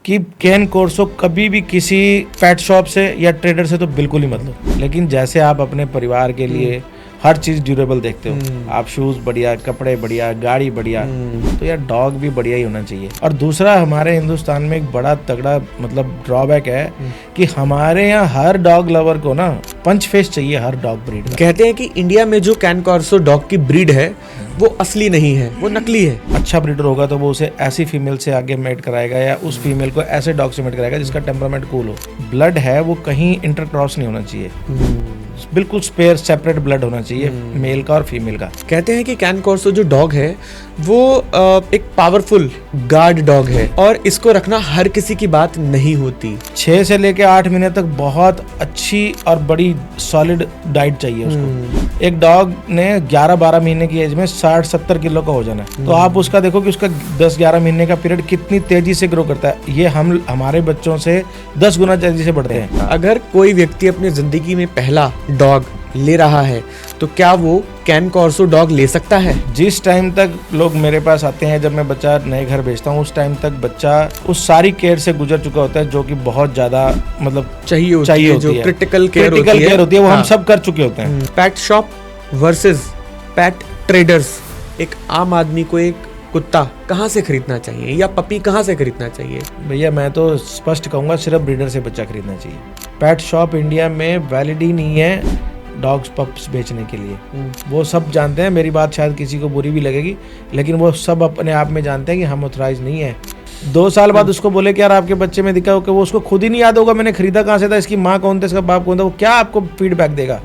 कि कैन कोर्सो कभी भी किसी पेट शॉप से या ट्रेडर से तो बिल्कुल ही मत लो। लेकिन जैसे आप अपने परिवार के लिए हर चीज़ ड्यूरेबल देखते हो, आप शूज़ बढ़िया, कपड़े बढ़िया, गाड़ी बढ़िया, तो यार डॉग भी बढ़िया ही होना चाहिए। और दूसरा, हमारे हिंदुस्तान में एक बड़ा तगड़ा मतलब ड्रॉबैक है कि हमारे यहाँ हर डॉग लवर को ना पंच फेस चाहिए हर डॉग ब्रीड का। कहते हैं कि इंडिया में जो कैन कॉर्सो डॉग की ब्रीड है वो असली नहीं है, वो नकली है। अच्छा ब्रीडर होगा तो वो उसे ऐसी फीमेल से आगे मेट कराएगा या उस फीमेल को ऐसे डॉग से मेट कराएगा जिसका टेम्परामेंट कूल हो। ब्लड है वो कहीं इंटरक्रॉस नहीं होना चाहिए, बिल्कुल स्पेयर सेपरेट ब्लड होना चाहिए मेल का और फीमेल का। कहते हैं कि कैन कॉर्सो जो डॉग है वो एक पावरफुल गार्ड डॉग है और इसको रखना हर किसी की बात नहीं होती। 6 से लेके 8 महीने तक बहुत अच्छी और बड़ी सॉलिड डाइट चाहिए उसको। एक डॉग ने 11-12 महीने की एज में 60-70 किलो का हो जाना है, तो आप उसका देखो कि उसका 10-11 महीने का पीरियड कितनी तेजी से ग्रो करता है। ये हम हमारे बच्चों से 10 गुना तेजी से बढ़ते हैं। अगर कोई व्यक्ति अपनी जिंदगी में पहला डॉग ले रहा है तो क्या वो कैन कॉर्सो डॉग ले सकता है? जिस टाइम तक लोग मेरे पास आते हैं, जब मैं बच्चा नए घर भेजता हूँ, उस टाइम तक बच्चा उस सारी केयर से गुजर चुका होता है जो कि बहुत ज्यादा मतलब चाहिए होती है, जो क्रिटिकल केयर होती है वो हम सब कर चुके होते हैं। पेट शॉप वर्सेस पेट ट्रेडर्स, एक आम आदमी को एक कुत्ता कहाँ से खरीदना चाहिए या पपी कहाँ से खरीदना चाहिए? भैया मैं तो स्पष्ट कहूंगा सिर्फ ब्रीडर से बच्चा खरीदना चाहिए। पेट शॉप इंडिया में वैलिड ही नहीं है डॉग्स पप्स बेचने के लिए। वो सब जानते हैं, मेरी बात शायद किसी को बुरी भी लगेगी, लेकिन वो सब अपने आप में जानते हैं कि हम ऑथराइज नहीं है। 2 साल बाद उसको बोले कि यार आपके बच्चे में दिखा हो, कि वो उसको खुद ही नहीं याद होगा मैंने खरीदा कहाँ से था, इसकी माँ कौन था, इसका बाप कौन था, वो क्या आपको फीडबैक देगा?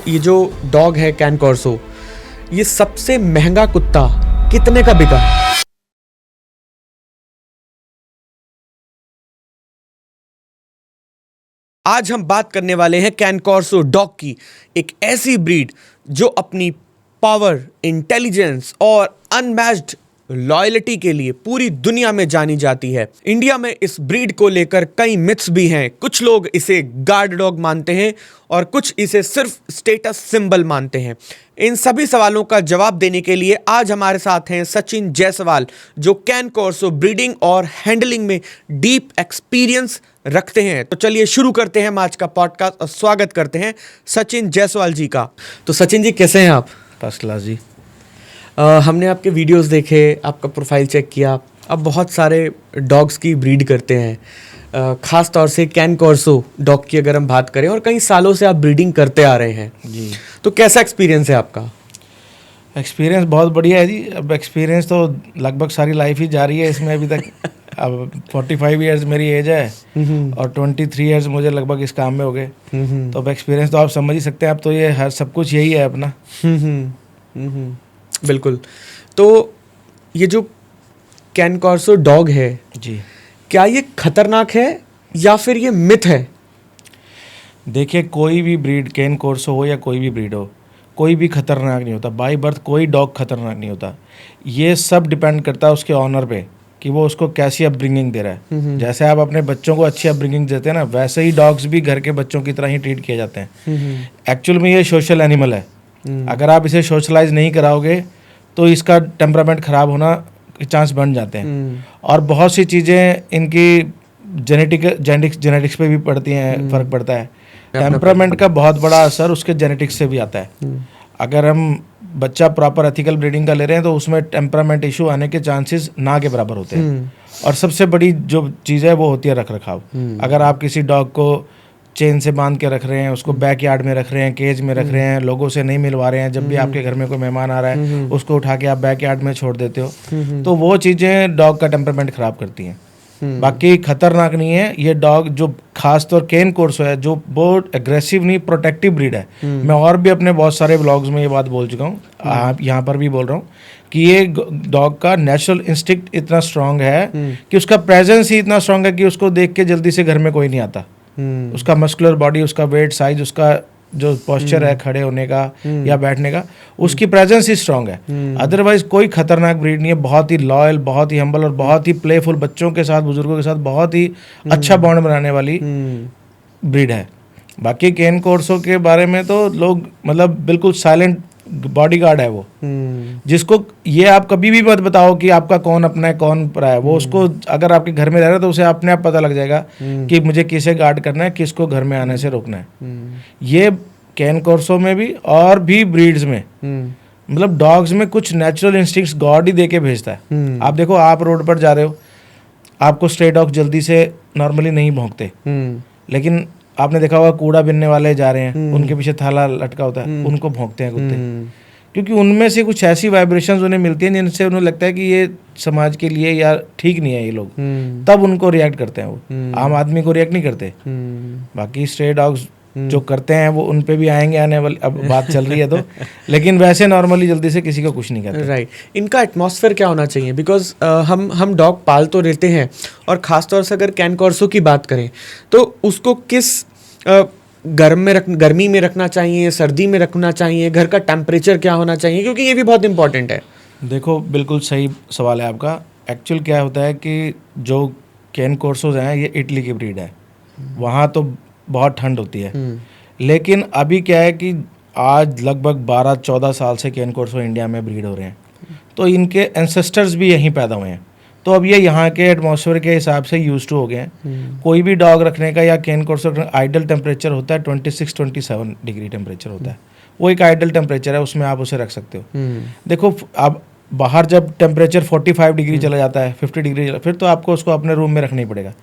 ये जो डॉग है कैन कॉर्सो, ये सबसे महंगा कुत्ता कितने का बिका है? आज हम बात करने वाले हैं कैन कॉर्सो डॉग की, एक ऐसी ब्रीड जो अपनी पावर, इंटेलिजेंस और अनमैच्ड लॉयल्टी के लिए पूरी दुनिया में जानी जाती है। इंडिया में इस ब्रीड को लेकर कई मिथ्स भी हैं। कुछ लोग इसे गार्ड डॉग मानते हैं और कुछ इसे सिर्फ स्टेटस सिंबल मानते हैं। इन सभी सवालों का जवाब देने के लिए आज हमारे साथ हैं सचिन जायसवाल, जो कैन कॉर्सो ब्रीडिंग और हैंडलिंग में डीप एक्सपीरियंस रखते हैं। तो चलिए शुरू करते हैं हम आज का पॉडकास्ट और स्वागत करते हैं सचिन जायसवाल जी का। तो सचिन जी, कैसे हैं आप? फर्स्ट क्लास जी। हमने आपके वीडियोस देखे, आपका प्रोफाइल चेक किया। अब बहुत सारे डॉग्स की ब्रीड करते हैं, ख़ास तौर से कैन कॉर्सो डॉग की अगर हम बात करें, और कई सालों से आप ब्रीडिंग करते आ रहे हैं जी। तो कैसा एक्सपीरियंस है आपका? एक्सपीरियंस बहुत बढ़िया है जी। अब एक्सपीरियंस तो लगभग सारी लाइफ ही जा रही है इसमें अभी तक। अब 45 ईयर्स मेरी एज है और 23 ईयर्स मुझे लगभग इस काम में हो गए। तो अब एक्सपीरियंस तो आप समझ ही सकते हैं। अब तो ये हर सब कुछ यही है अपना। बिल्कुल। तो ये जो कैन कॉर्सो डॉग है जी, क्या ये खतरनाक है या फिर ये मिथ है? देखिए, कोई भी ब्रीड, कैन कॉर्सो हो या कोई भी ब्रीड हो, कोई भी खतरनाक नहीं होता। बाय बर्थ कोई डॉग खतरनाक नहीं होता। ये सब डिपेंड करता है उसके ऑनर पे कि वो उसको कैसी अपब्रिंगिंग दे रहा है। जैसे आप अपने बच्चों को अच्छी अपब्रिंगिंग देते हैं ना, वैसे ही डॉग्स भी घर के बच्चों की तरह ही ट्रीट किए जाते हैं। एक्चुअल में ये सोशल एनिमल है। अगर आप इसे सोशलाइज नहीं कराओगे तो इसका टेम्परामेंट खराब होना के चांस बन जाते हैं। और बहुत सी चीज़ें इनकी जेनेटिक्स पे भी पड़ती हैं, फ़र्क पड़ता है। टेम्परामेंट का बहुत बड़ा असर उसके जेनेटिक्स से भी आता है। अगर हम बच्चा प्रॉपर एथिकल ब्रीडिंग का ले रहे हैं तो उसमें टेम्परामेंट इशू आने के चांसेस ना के बराबर होते हैं। और सबसे बड़ी जो चीज़ है वो होती है रख रखाव। अगर आप किसी डॉग को चेन से बांध के रख रहे हैं, उसको बैक यार्ड में रख रहे हैं, केज में रख रहे हैं, लोगों से नहीं मिलवा रहे हैं, जब भी आपके घर में कोई मेहमान आ रहा है उसको उठा के आप बैक यार्ड में छोड़ देते हो, तो वो चीज़ें डॉग का टेम्परामेंट खराब करती हैं। बाकी खतरनाक नहीं है ये डॉग। जो खास तौर कैन कॉर्सो है, जो बहुत एग्रेसिव नहीं, प्रोटेक्टिव ब्रीड है। मैं और भी अपने बहुत सारे व्लॉग्स में ये बात बोल चुका हूँ, आप यहाँ पर भी बोल रहा हूँ कि ये डॉग का नेचुरल इंस्टिक्ट इतना स्ट्रांग है कि उसका प्रेजेंस ही इतना स्ट्रांग है कि उसको देख के जल्दी से घर में कोई नहीं आता। उसका मस्कुलर बॉडी, उसका वेट साइज, उसका जो पोस्चर है खड़े होने का या बैठने का, उसकी प्रेजेंस ही स्ट्रांग है। अदरवाइज कोई खतरनाक ब्रीड नहीं है। बहुत ही लॉयल, बहुत ही हम्बल और बहुत ही प्लेफुल, बच्चों के साथ, बुजुर्गों के साथ बहुत ही अच्छा बॉन्ड बनाने वाली ब्रीड है। बाकी कैन कॉर्सो के बारे में तो लोग मतलब बिल्कुल साइलेंट बॉडीगार्ड है वो, जिसको ये आप कभी भी मत बताओ कि आपका कौन अपना है कौन पराया है, वो उसको अगर आपके घर में रह रहा है तो उसे अपने आप पता लग जाएगा कि मुझे किसे गार्ड करना है, किसको घर में आने से रोकना है। ये कैन कॉर्सो में भी और भी ब्रीड्स में, मतलब डॉग्स में कुछ नेचुरल इंस्टिंक्ट्स गॉड ही दे के भेजता है। आप देखो, आप रोड पर जा रहे हो, आपको स्ट्रे डॉग जल्दी से नॉर्मली नहीं भौंकते, लेकिन आपने देखा होगा कूड़ा बिनने वाले जा रहे हैं, उनके पीछे थाला लटका होता है, उनको भौंकते हैं कुत्ते, क्योंकि उनमें से कुछ ऐसी वाइब्रेशंस उन्हें मिलती हैं जिनसे उन्हें लगता है कि ये समाज के लिए या ठीक नहीं है ये लोग, तब उनको रिएक्ट करते हैं वो, आम आदमी को रिएक्ट नहीं करते। बाकी स्ट्रे डॉग्स जो करते हैं वो उन पे भी आएंगे आने वाली, अब बात चल रही है तो, लेकिन वैसे नॉर्मली जल्दी से किसी को कुछ नहीं कहते। राइट। इनका एटमॉस्फेयर क्या होना चाहिए? बिकॉज हम डॉग पाल तो रहते हैं, और ख़ासतौर से अगर कैन कॉर्सो की बात करें तो उसको किस गर्मी में रखना चाहिए, सर्दी में रखना चाहिए, घर का टेम्परेचर क्या होना चाहिए, क्योंकि ये भी बहुत इंपॉर्टेंट है। देखो, बिल्कुल सही सवाल है आपका। एक्चुअल क्या होता है कि जो कैन कॉर्सोज हैं ये इटली की ब्रीड है, वहाँ तो बहुत ठंड होती है, लेकिन अभी क्या है कि आज लगभग 12-14 साल से कैन कॉर्सो इंडिया में ब्रीड हो रहे हैं, तो इनके एंसेस्टर्स भी यहीं पैदा हुए हैं, तो अब ये यहाँ के एटमॉस्फेयर के हिसाब से यूज टू हो गए हैं। कोई भी डॉग रखने का या कैन कॉर्सो रखने का आइडल टेम्परेचर होता है 26-27 डिग्री टेम्परेचर होता है, वो एक आइडल टेम्परेचर है, उसमें आप उसे रख सकते हो। देखो, आप बाहर जब टेम्परेचर 45 डिग्री चला जाता है, 50 डिग्री, फिर तो आपको उसको अपने रूम में रखना ही पड़ेगा।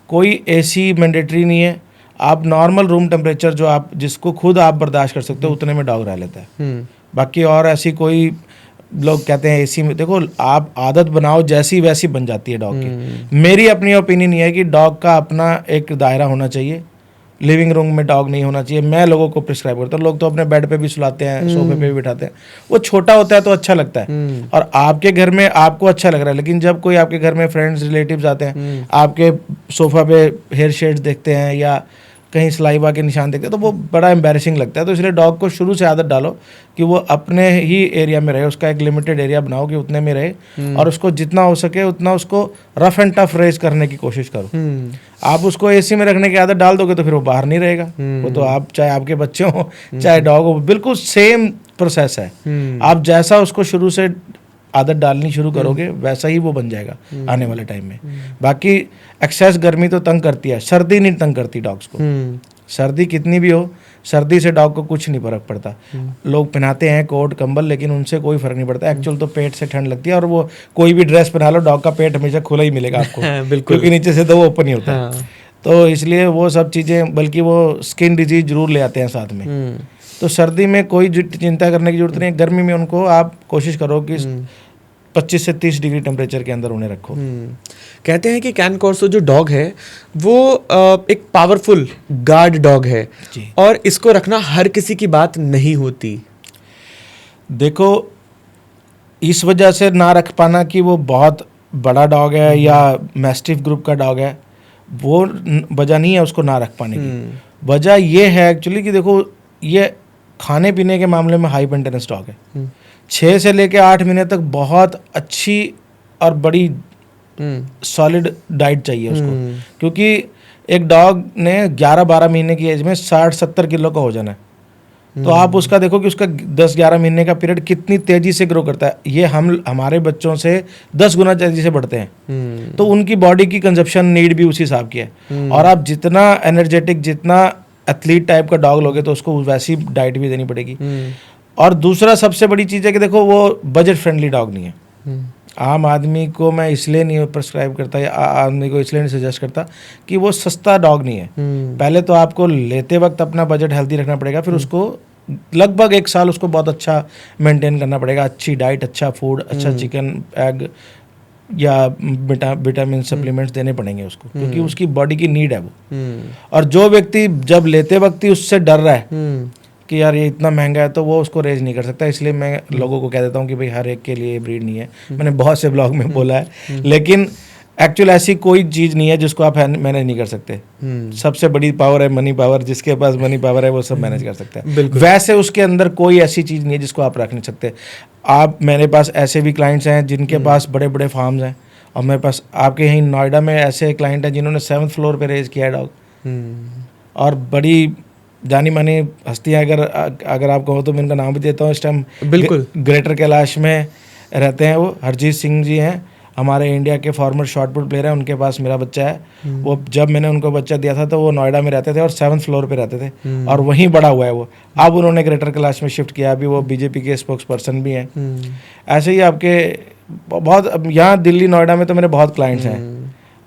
कोई एसी मैंडेटरी नहीं है, आप नॉर्मल रूम टेम्परेचर जो आप जिसको खुद आप बर्दाश्त कर सकते हो उतने में डॉग रह लेता है। बाकी और ऐसी कोई, लोग कहते हैं एसी में, देखो आप आदत बनाओ जैसी वैसी बन जाती है डॉग की। मेरी अपनी ओपिनियन ये है कि डॉग का अपना एक दायरा होना चाहिए, लिविंग रूम में डॉग नहीं होना चाहिए। मैं लोगों को प्रिस्क्राइब करता हूँ, लोग तो अपने बेड पे भी सुलाते हैं, सोफे पे भी बिठाते हैं, वो छोटा होता है तो अच्छा लगता है, और आपके घर में आपको अच्छा लग रहा है, लेकिन जब कोई आपके घर में फ्रेंड्स रिलेटिव्स आते हैं, आपके सोफा पे हेयर शेड्स देखते हैं या कहीं सलाइवा के निशान देखते हैं, तो वो बड़ा एम्बैरेसिंग लगता है। तो इसलिए डॉग को शुरू से आदत डालो कि वो अपने ही एरिया में रहे, उसका एक लिमिटेड एरिया बनाओ कि उतने में रहे, और उसको जितना हो सके उतना उसको रफ एंड टफ रेज करने की कोशिश करो। आप उसको एसी में रखने की आदत डाल दोगे तो फिर वो बाहर नहीं रहेगा, वो तो आप चाहे आपके बच्चे हो चाहे डॉग हो, बिल्कुल सेम प्रोसेस है। आप जैसा उसको शुरू से आदत डालनी शुरू करोगे वैसा ही वो बन जाएगा आने वाले टाइम में। बाकी एक्सेस गर्मी तो तंग करती है, सर्दी नहीं तंग करती डॉग्स को। सर्दी कितनी भी हो, सर्दी से डॉग को कुछ नहीं फर्क पड़ता। लोग पहनाते हैं कोट कंबल, लेकिन उनसे कोई फर्क नहीं पड़ता। एक्चुअल तो पेट से ठंड लगती है, और वो कोई भी ड्रेस पहना लो, डॉग का पेट हमेशा खुला ही मिलेगा आपको बिल्कुल, क्योंकि नीचे से तो वो ओपन ही होता है। तो इसलिए वो सब चीज़ें, बल्कि वो स्किन डिजीज जरूर ले आते हैं साथ में। तो सर्दी में कोई चिंता करने की जरूरत नहीं है। गर्मी में उनको आप कोशिश करो कि 25 से 30 डिग्री टेम्परेचर के अंदर उन्हें रखो। कहते हैं कि कैन कॉर्सो जो डॉग है वो एक पावरफुल गार्ड डॉग है, और इसको रखना हर किसी की बात नहीं होती। देखो, इस वजह से ना रख पाना कि वो बहुत बड़ा डॉग है या मैस्टिफ ग्रुप का डॉग है, वो वजह नहीं है उसको ना रख पाने की। वजह ये है एक्चुअली कि देखो, ये खाने पीने के मामले में हाई मेंटेनेंस डॉग है। 6 से लेके 8 महीने तक बहुत अच्छी और बड़ी सॉलिड डाइट चाहिए उसको, क्योंकि एक डॉग ने 11-12 महीने की एज में 60-70 किलो का हो जाना है। तो आप उसका देखो कि उसका 10-11 महीने का पीरियड कितनी तेजी से ग्रो करता है। ये हमारे बच्चों से 10 गुना तेजी से बढ़ते हैं, तो उनकी बॉडी की कंजप्शन नीड भी उसी हिसाब की है। और आप जितना एनर्जेटिक, जितना एथलीट टाइप का डॉग लोगे तो उसको वैसी डाइट भी देनी पड़ेगी। और दूसरा सबसे बड़ी चीज़ है कि देखो, वो बजट फ्रेंडली डॉग नहीं है। आम आदमी को मैं इसलिए नहीं प्रिस्क्राइब करता या आदमी को इसलिए नहीं सजेस्ट करता कि वो सस्ता डॉग नहीं है। पहले तो आपको लेते वक्त अपना बजट हेल्दी रखना पड़ेगा, फिर उसको लगभग 1 साल उसको बहुत अच्छा मेंटेन करना पड़ेगा। अच्छी डाइट, अच्छा फूड, अच्छा चिकन, एग या विटामिन सप्लीमेंट्स देने पड़ेंगे उसको, क्योंकि उसकी बॉडी की नीड है वो। और जो व्यक्ति जब लेते वक्त ही उससे डर रहा है कि यार ये इतना महंगा है, तो वो उसको रेज नहीं कर सकता। इसलिए मैं लोगों को कह देता हूँ कि भाई हर एक के लिए ब्रीड नहीं है। मैंने बहुत से ब्लॉग में बोला है, लेकिन एक्चुअल ऐसी कोई चीज़ नहीं है जिसको आप मैनेज नहीं कर सकते। सबसे बड़ी पावर है मनी पावर, जिसके पास मनी पावर है वो सब मैनेज कर सकता है। वैसे उसके अंदर कोई ऐसी चीज़ नहीं है जिसको आप रख नहीं सकते। मेरे पास ऐसे भी क्लाइंट्स हैं जिनके पास बड़े बड़े फार्म्स हैं, और मेरे पास आपके यहीं नोएडा में ऐसे क्लाइंट हैं जिन्होंने 7th फ्लोर पे रेज किया है डॉग, और बड़ी जानी मानी हस्तियाँ अगर आप कहो तो मैं उनका नाम भी देता हूँ इस टाइम। बिल्कुल। ग्रेटर कैलाश में रहते हैं वो, हरजीत सिंह जी हैं, हमारे इंडिया के फॉर्मर शॉटपुट प्लेयर हैं, उनके पास मेरा बच्चा है। वो जब मैंने उनको बच्चा दिया था तो वो नोएडा में रहते थे और 7th फ्लोर पे रहते थे और वहीं बड़ा हुआ है वो। अब उन्होंने ग्रेटर कैलाश में शिफ्ट किया, अभी वो बीजेपी के स्पोक्स पर्सन भी हैं। ऐसे ही आपके बहुत, अब यहाँ दिल्ली नोएडा में तो मेरे बहुत क्लाइंट्स हैं।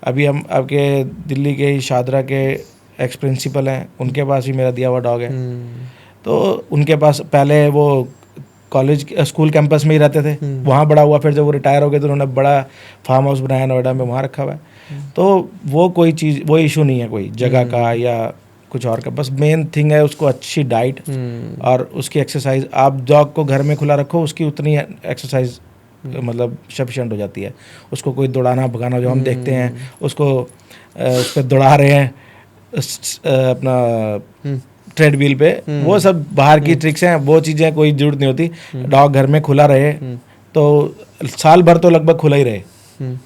अभी हम आपके दिल्ली के ही शादरा के एक्स प्रिंसिपल हैं, उनके पास भी मेरा दिया हुआ डॉग है। तो उनके पास पहले वो कॉलेज स्कूल कैंपस में ही रहते थे, वहाँ बड़ा हुआ, फिर जब वो रिटायर हो गए तो उन्होंने बड़ा फार्म हाउस बनाया नोएडा में, वहाँ रखा हुआ है। तो वो कोई चीज़, वो इशू नहीं है कोई जगह का या कुछ और का, बस मेन थिंग है उसको अच्छी डाइट और उसकी एक्सरसाइज। आप डॉग को घर में खुला रखो, उसकी उतनी एक्सरसाइज मतलब सफिशिएंट हो जाती है। उसको कोई दौड़ाना भगाना, जो हम देखते हैं उसको उस पर दौड़ा रहे हैं अपना ट्रेडमिल पे, वो सब बाहर की ट्रिक्स हैं, वो चीज़ें कोई जरूरत नहीं होती। डॉग घर में खुला रहे तो साल भर तो लगभग खुला ही रहे,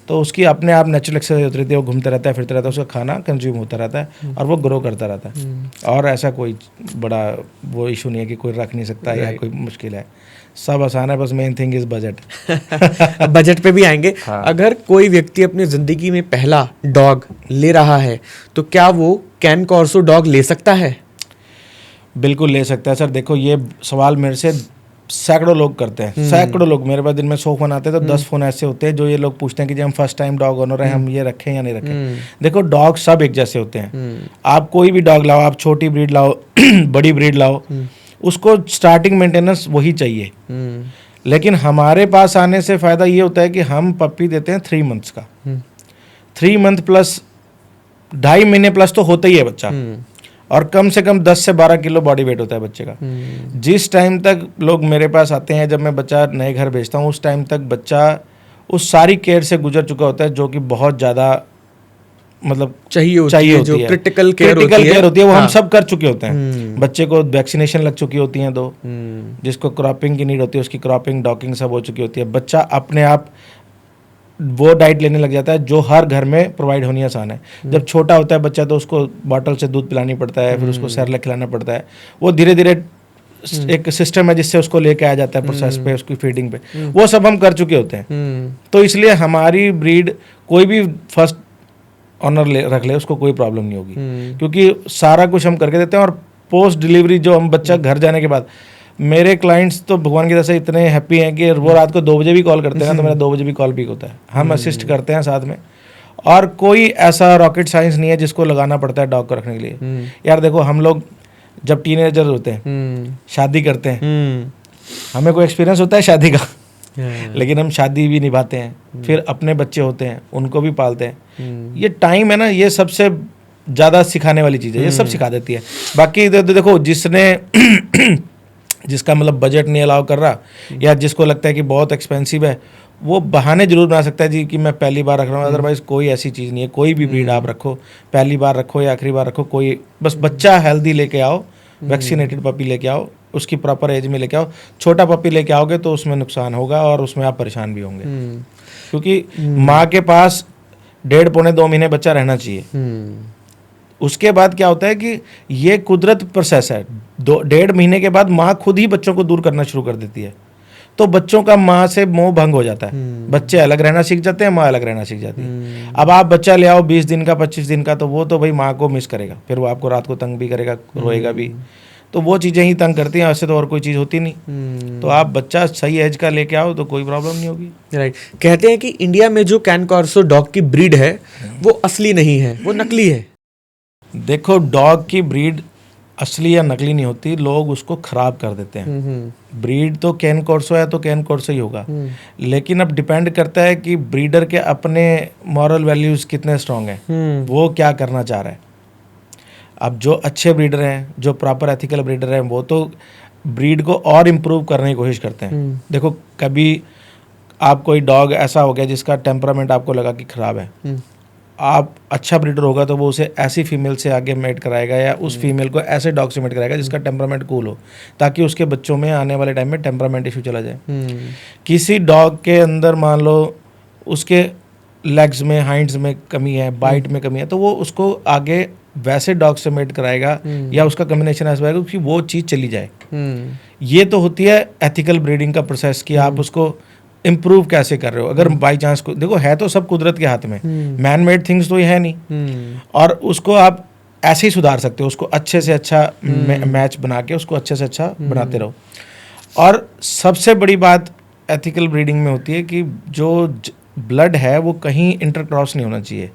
तो उसकी अपने आप नेचुरल एक्सरसाइज होती रहती है, वो घूमता रहता है, फिरता रहता है, उसका खाना कंज्यूम होता रहता है और वो ग्रो करता रहता है। और ऐसा कोई बड़ा वो इशू नहीं है कि कोई रख नहीं सकता या कोई मुश्किल है, सब आसान है, बस main thing is budget. Budget पे भी आएंगे। हाँ। अगर कोई व्यक्ति अपनी ज़िंदगी में पहला डॉग ले रहा है तो क्या वो कैन कॉर्सो डॉग ले सकता है? बिल्कुल ले सकता है सर। देखो ये सवाल मेरे से सैकड़ों लोग करते हैं, सैकड़ों लोग। मेरे पास दिन में 100 फ़ोन आते हैं तो 10 फ़ोन ऐसे होते हैं जो ये लोग पूछते हैं कि जब हम फर्स्ट टाइम डॉग ओनर हैं, हम ये रखें या नहीं रखें। देखो डॉग सब एक जैसे होते हैं। आप कोई भी डॉग लाओ, आप छोटी ब्रीड लाओ बड़ी ब्रीड लाओ, उसको स्टार्टिंग मेंटेनेंस वही चाहिए। लेकिन हमारे पास आने से फ़ायदा ये होता है कि हम पप्पी देते हैं 3 मंथ्स का, 3 मंथ प्लस 2.5 महीने प्लस तो होता ही है बच्चा, और कम से कम 10 से 12 किलो बॉडी वेट होता है बच्चे का। जिस टाइम तक लोग मेरे पास आते हैं, जब मैं बच्चा नए घर भेजता हूँ, उस टाइम तक बच्चा उस सारी केयर से गुजर चुका होता है जो कि बहुत ज़्यादा मतलब चाहिए होती जो है। क्रिटिकल केयर होती है वो हम सब कर चुके होते हैं। बच्चे को वैक्सीनेशन लग चुकी होती हैं 2, जिसको क्रॉपिंग की नीड होती है उसकी क्रॉपिंग डॉकिंग सब हो चुकी होती है। बच्चा अपने आप वो डाइट लेने लग जाता है जो हर घर में प्रोवाइड होनी आसान है। जब छोटा होता है बच्चा तो उसको बॉटल से दूध पिलानी पड़ता है, फिर उसको सेरेलैक खिलाना पड़ता है। वो धीरे धीरे एक सिस्टम है जिससे उसको लेके आया जाता है प्रोसेस पे, उसकी फीडिंग पे, वो सब हम कर चुके होते हैं। तो इसलिए हमारी ब्रीड कोई भी फर्स्ट ऑनर रख ले उसको कोई प्रॉब्लम नहीं होगी, क्योंकि सारा कुछ हम करके देते हैं। और पोस्ट डिलीवरी जो हम बच्चा घर जाने के बाद, मेरे क्लाइंट्स तो भगवान की तरह से इतने हैप्पी हैं कि वो रात को 2 बजे भी कॉल करते हैं तो मेरा 2 बजे भी कॉल पिक होता है, हम असिस्ट करते हैं साथ में। और कोई ऐसा रॉकेट साइंस नहीं है जिसको लगाना पड़ता है डॉग को रखने के लिए। यार देखो हम लोग जब टीनेजर होते हैं, शादी करते हैं, हमें कोई एक्सपीरियंस होता है शादी का, लेकिन हम शादी भी निभाते हैं, फिर अपने बच्चे होते हैं उनको भी पालते हैं। ये टाइम है ना, ये सबसे ज़्यादा सिखाने वाली चीज़ है, ये सब सिखा देती है। बाकी देखो जिसने जिसका मतलब बजट नहीं अलाउ कर रहा या जिसको लगता है कि बहुत एक्सपेंसिव है, वो बहाने जरूर बना सकता है जी कि मैं पहली बार रख रहा हूँ। अदरवाइज कोई ऐसी चीज़ नहीं है, कोई भी ब्रीड आप रखो, पहली बार रखो या आखिरी बार रखो, कोई बस बच्चा हेल्दी लेके आओ, वैक्सीनेटेड पपी लेके आओ, उसकी प्रॉपर एज में लेके आओ। छोटा पपी लेके आओगे तो उसमें नुकसान होगा और उसमें आप परेशान भी होंगे, क्योंकि माँ के पास 1.5 पौने 2 महीने बच्चा रहना चाहिए। उसके बाद क्या होता है कि ये कुदरत प्रोसेस है, 1.5 महीने के बाद माँ खुद ही बच्चों को दूर करना शुरू कर देती है, तो बच्चों का माँ से मोह भंग हो जाता है, बच्चे अलग रहना सीख जाते हैं, माँ अलग रहना सीख जाती है। अब आप बच्चा ले आओ 20 दिन का 25 दिन का, तो वो तो भाई माँ को मिस करेगा, फिर वो आपको रात को तंग भी करेगा, रोएगा भी, तो वो चीज़ें ही तंग करती हैं, वैसे तो और कोई चीज़ होती नहीं। तो आप बच्चा सही एज का लेके आओ तो कोई प्रॉब्लम नहीं होगी। राइट। कहते हैं कि इंडिया में जो कैन कॉर्सो डॉग की ब्रीड है वो असली नहीं है, वो नकली है। देखो डॉग की ब्रीड असली या नकली नहीं होती, लोग उसको खराब कर देते हैं। ब्रीड तो कैन कॉर्सो है तो कैन कॉर्सो ही होगा, लेकिन अब डिपेंड करता है कि ब्रीडर के अपने मॉरल वैल्यूज कितने स्ट्रांग हैं, वो क्या करना चाह रहा है। अब जो अच्छे ब्रीडर हैं, जो प्रॉपर एथिकल ब्रीडर हैं, वो तो ब्रीड को और इम्प्रूव करने की कोशिश करते हैं। देखो कभी आप कोई डॉग ऐसा हो गया जिसका टेम्परामेंट आपको लगा कि ख़राब है, आप अच्छा ब्रीडर होगा तो वो उसे ऐसी फीमेल से आगे मेट कराएगा या उस फीमेल को ऐसे डॉग से मेट कराएगा जिसका टेम्परामेंट कूल हो, ताकि उसके बच्चों में आने वाले टाइम में टेम्परामेंट इशू चला जाए। किसी डॉग के अंदर मान लो उसके लेग्स में, हाइंड्स में कमी है, बाइट में कमी है, तो वो उसको आगे वैसे डॉग से मेट कराएगा या उसका कम्बिनेशन ऐसा होगा कि वो चीज़ चली जाए। ये तो होती है एथिकल ब्रीडिंग का प्रोसेस कि आप उसको इम्प्रूव कैसे कर रहे हो। अगर बाई चांस को देखो, है तो सब कुदरत के हाथ में, मैन मेड थिंग्स तो ये है नहीं, और उसको आप ऐसे ही सुधार सकते हो, उसको अच्छे से अच्छा मैच बना के उसको अच्छे से अच्छा बनाते रहो। और सबसे बड़ी बात एथिकल ब्रीडिंग में होती है कि जो ब्लड है वो कहीं इंटरक्रॉस नहीं होना चाहिए,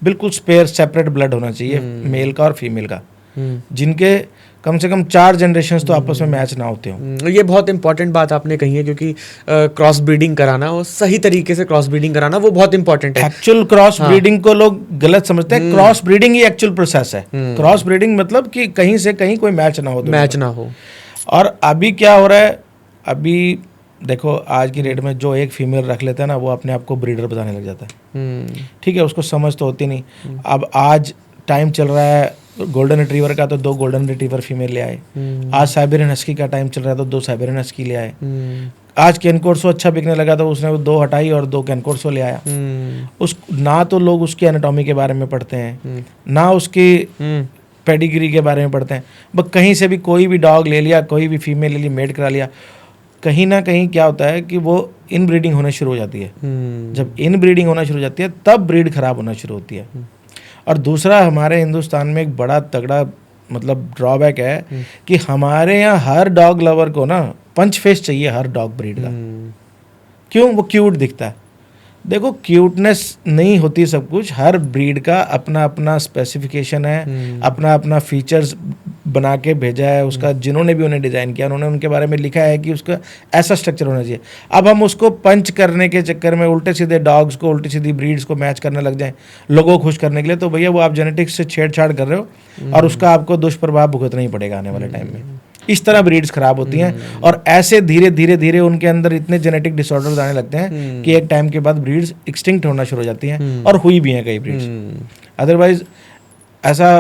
बिल्कुल स्पेयर सेपरेट ब्लड होना चाहिए मेल का और फीमेल का, जिनके कम से कम 4 जनरेशंस तो आपस में मैच ना होते हो। ये बहुत इंपॉर्टेंट बात आपने कही है, क्योंकि क्रॉस ब्रीडिंग कराना और सही तरीके से क्रॉस ब्रीडिंग कराना वो बहुत इंपॉर्टेंट है। एक्चुअल क्रॉस ब्रीडिंग को लोग गलत समझते हैं। क्रॉस ब्रीडिंग ही एक्चुअल प्रोसेस है। क्रॉस ब्रीडिंग मतलब कि कहीं से कहीं कोई मैच ना हो। और अभी क्या हो रहा है, अभी देखो आज की डेट में जो एक फीमेल रख लेता है ना, वो अपने आप को ब्रीडर बताने लग जाता है। ठीक है, उसको समझ तो होती नहीं। अब आज टाइम चल रहा है गोल्डन रिट्रीवर का, तो 2 गोल्डन रिट्रीवर फीमेल ले आए। आज साइबेरियन हस्की का टाइम चल रहा है, तो 2 साइबेरियन हस्की ले आए। आज कैन कोर्सो अच्छा बिकने लगा, तो उसने 2 हटाई और 2 कैन कोर्सो ले आया। उस ना तो लोग उसकी एनाटॉमी के बारे में पढ़ते हैं, ना उसकी पेडिग्री के बारे में पढ़ते हैं। बस कहीं से भी कोई भी डॉग ले लिया, कोई भी फीमेल ले ली, मेड करा लिया। कहीं ना कहीं क्या होता है कि वो इन ब्रीडिंग होने शुरू हो जाती है। जब इन ब्रीडिंग होना शुरू हो जाती है, तब ब्रीड खराब होना शुरू होती है। और दूसरा, हमारे हिंदुस्तान में एक बड़ा तगड़ा मतलब ड्रॉबैक है कि हमारे यहाँ हर डॉग लवर को ना पंच फेस चाहिए हर डॉग ब्रीड का। क्यों? वो क्यूट दिखता है। देखो, क्यूटनेस नहीं होती सब कुछ। हर ब्रीड का अपना अपना स्पेसिफिकेशन है, अपना अपना फीचर्स बना के भेजा है उसका, जिन्होंने भी उन्हें डिज़ाइन किया उन्होंने उनके बारे में लिखा है कि उसका ऐसा स्ट्रक्चर होना चाहिए। अब हम उसको पंच करने के चक्कर में उल्टे सीधे डॉग्स को, उल्टी सीधी ब्रीड्स को मैच करने लग जाएं लोगों को खुश करने के लिए, तो भैया वो आप जेनेटिक्स से छेड़छाड़ कर रहे हो और उसका आपको दुष्प्रभाव भुगतना ही पड़ेगा आने वाले टाइम में। इस तरह ब्रीड्स खराब होती हैं और ऐसे धीरे धीरे धीरे उनके अंदर इतने जेनेटिक डिसऑर्डर्स आने लगते हैं कि एक टाइम के बाद ब्रीड्स एक्सटिंक्ट होना शुरू हो जाती हैं, और हुई भी हैं कई ब्रीड्स। अदरवाइज ऐसा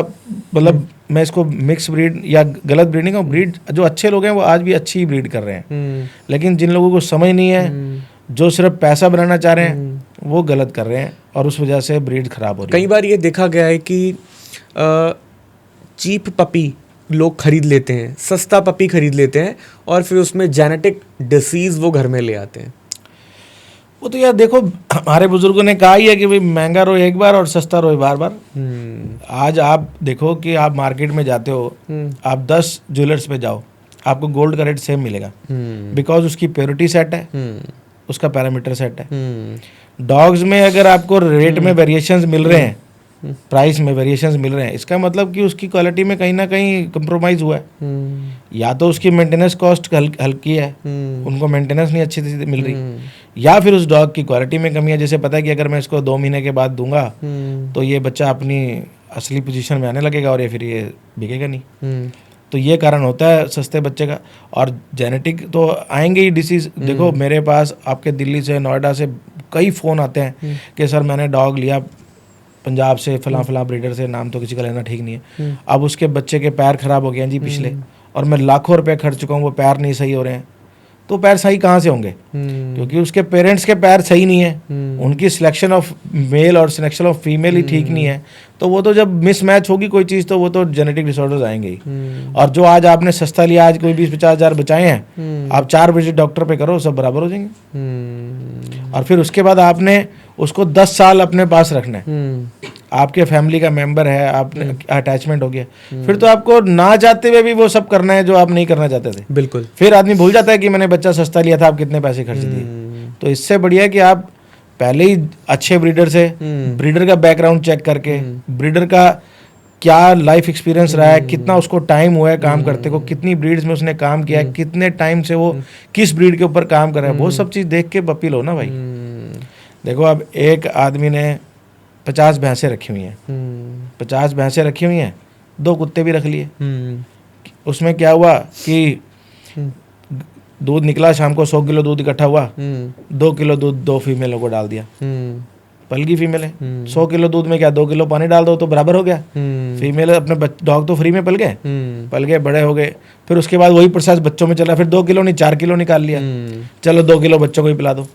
मतलब मैं इसको मिक्स ब्रीड या गलत ब्रीडिंग और ब्रीड, जो अच्छे लोग हैं वो आज भी अच्छी ब्रीड कर रहे हैं, लेकिन जिन लोगों को समझ नहीं है, जो सिर्फ पैसा बनाना चाह रहे हैं, वो गलत कर रहे हैं और उस वजह से ब्रीड खराब हो रही है। कई बार ये देखा गया है कि चीप पपी लोग खरीद लेते हैं, सस्ता पपी खरीद लेते हैं और फिर उसमें जेनेटिक डिसीज वो घर में ले आते हैं। वो तो यार देखो, हमारे बुजुर्गों ने कहा ही है कि भाई महंगा रोए एक बार और सस्ता रोए बार बार। आज आप देखो कि आप मार्केट में जाते हो, आप 10 ज्वेलर्स पे जाओ, आपको गोल्ड का रेट सेम मिलेगा, बिकॉज उसकी प्योरिटी सेट है, उसका पैरामीटर सेट है। डॉग्स में अगर आपको रेट में वेरिएशंस मिल रहे हैं, प्राइस में वेरिएशंस मिल रहे हैं, इसका मतलब कि उसकी क्वालिटी में कहीं ना कहीं कंप्रोमाइज हुआ है। या तो उसकी मेंटेनेंस कॉस्ट हल्की है, उनको मेंटेनेंस नहीं अच्छी से मिल रही, या फिर उस डॉग की क्वालिटी में कमी है। जैसे पता है कि अगर मैं इसको 2 महीने के बाद दूंगा तो ये बच्चा अपनी असली पोजीशन में आने लगेगा और ये फिर ये बिकेगा नहीं। तो ये कारण होता है सस्ते बच्चे का। और जेनेटिक तो आएंगे ही डिसीज। देखो, मेरे पास आपके दिल्ली से, नोएडा से कई फ़ोन आते हैं कि सर मैंने डॉग लिया पंजाब से, फलां ब्रीडर से, नाम तो किसी का लेना ठीक नहीं है, अब उसके बच्चे के पैर खराब हो गए हैं जी पिछले, और मैं लाखों रुपए खर्च चुका हूँ, वो पैर नहीं सही हो रहे हैं। तो पैर सही कहाँ से होंगे? क्योंकि उसके पेरेंट्स के पैर सही नहीं है, उनकी सिलेक्शन ऑफ मेल और सिलेक्शन ऑफ फीमेल ही ठीक नहीं है। तो वो तो जब मिसमैच होगी कोई चीज़, तो वो तो जेनेटिक डिसऑर्डर्स आएंगे ही। और जो आज आपने सस्ता लिया, आज कोई 20-50 हज़ार बचाए हैं, आप 4 विजिट डॉक्टर पे करो, सब बराबर हो जाएंगे। और फिर उसके बाद आपने उसको 10 साल अपने पास रखना है, आपके फैमिली का मेंबर है, आपने अटैचमेंट हो गया, फिर तो आपको ना चाहते हुए भी वो सब करना है जो आप नहीं करना चाहते थे। बिल्कुल। फिर आदमी भूल जाता है कि मैंने बच्चा सस्ता लिया था, आप कितने पैसे खर्च दिए। तो इससे बढ़िया है कि आप पहले ही अच्छे ब्रीडर से, ब्रीडर का बैकग्राउंड चेक करके, ब्रीडर का क्या लाइफ एक्सपीरियंस रहा है, कितना उसको टाइम हुआ है काम करते को, कितनी ब्रीड्स में उसने काम किया है, कितने टाइम से वो किस ब्रीड के ऊपर काम कर रहा है, वो सब चीज़ देख के पपी लो ना भाई। देखो, अब एक आदमी ने 50 भैंसें रखी हुई हैं, 50 भैंसें रखी हुई हैं, 2 कुत्ते भी रख लिए। उसमें क्या हुआ कि दूध निकला, शाम को 100 किलो दूध इकट्ठा हुआ, 2 किलो दूध 2 फीमेलों को डाल दिया, पलगी फीमेल है। 100 किलो दूध में क्या 2 किलो पानी डाल दो तो बराबर हो गया। फीमेल अपने डॉग तो फ्री में पल गए बड़े हो गए। फिर उसके बाद वही प्रोसेस बच्चों में चला, फिर 2 किलो नहीं 4 किलो निकाल लिया, चलो 2 किलो बच्चों को ही पिला दो।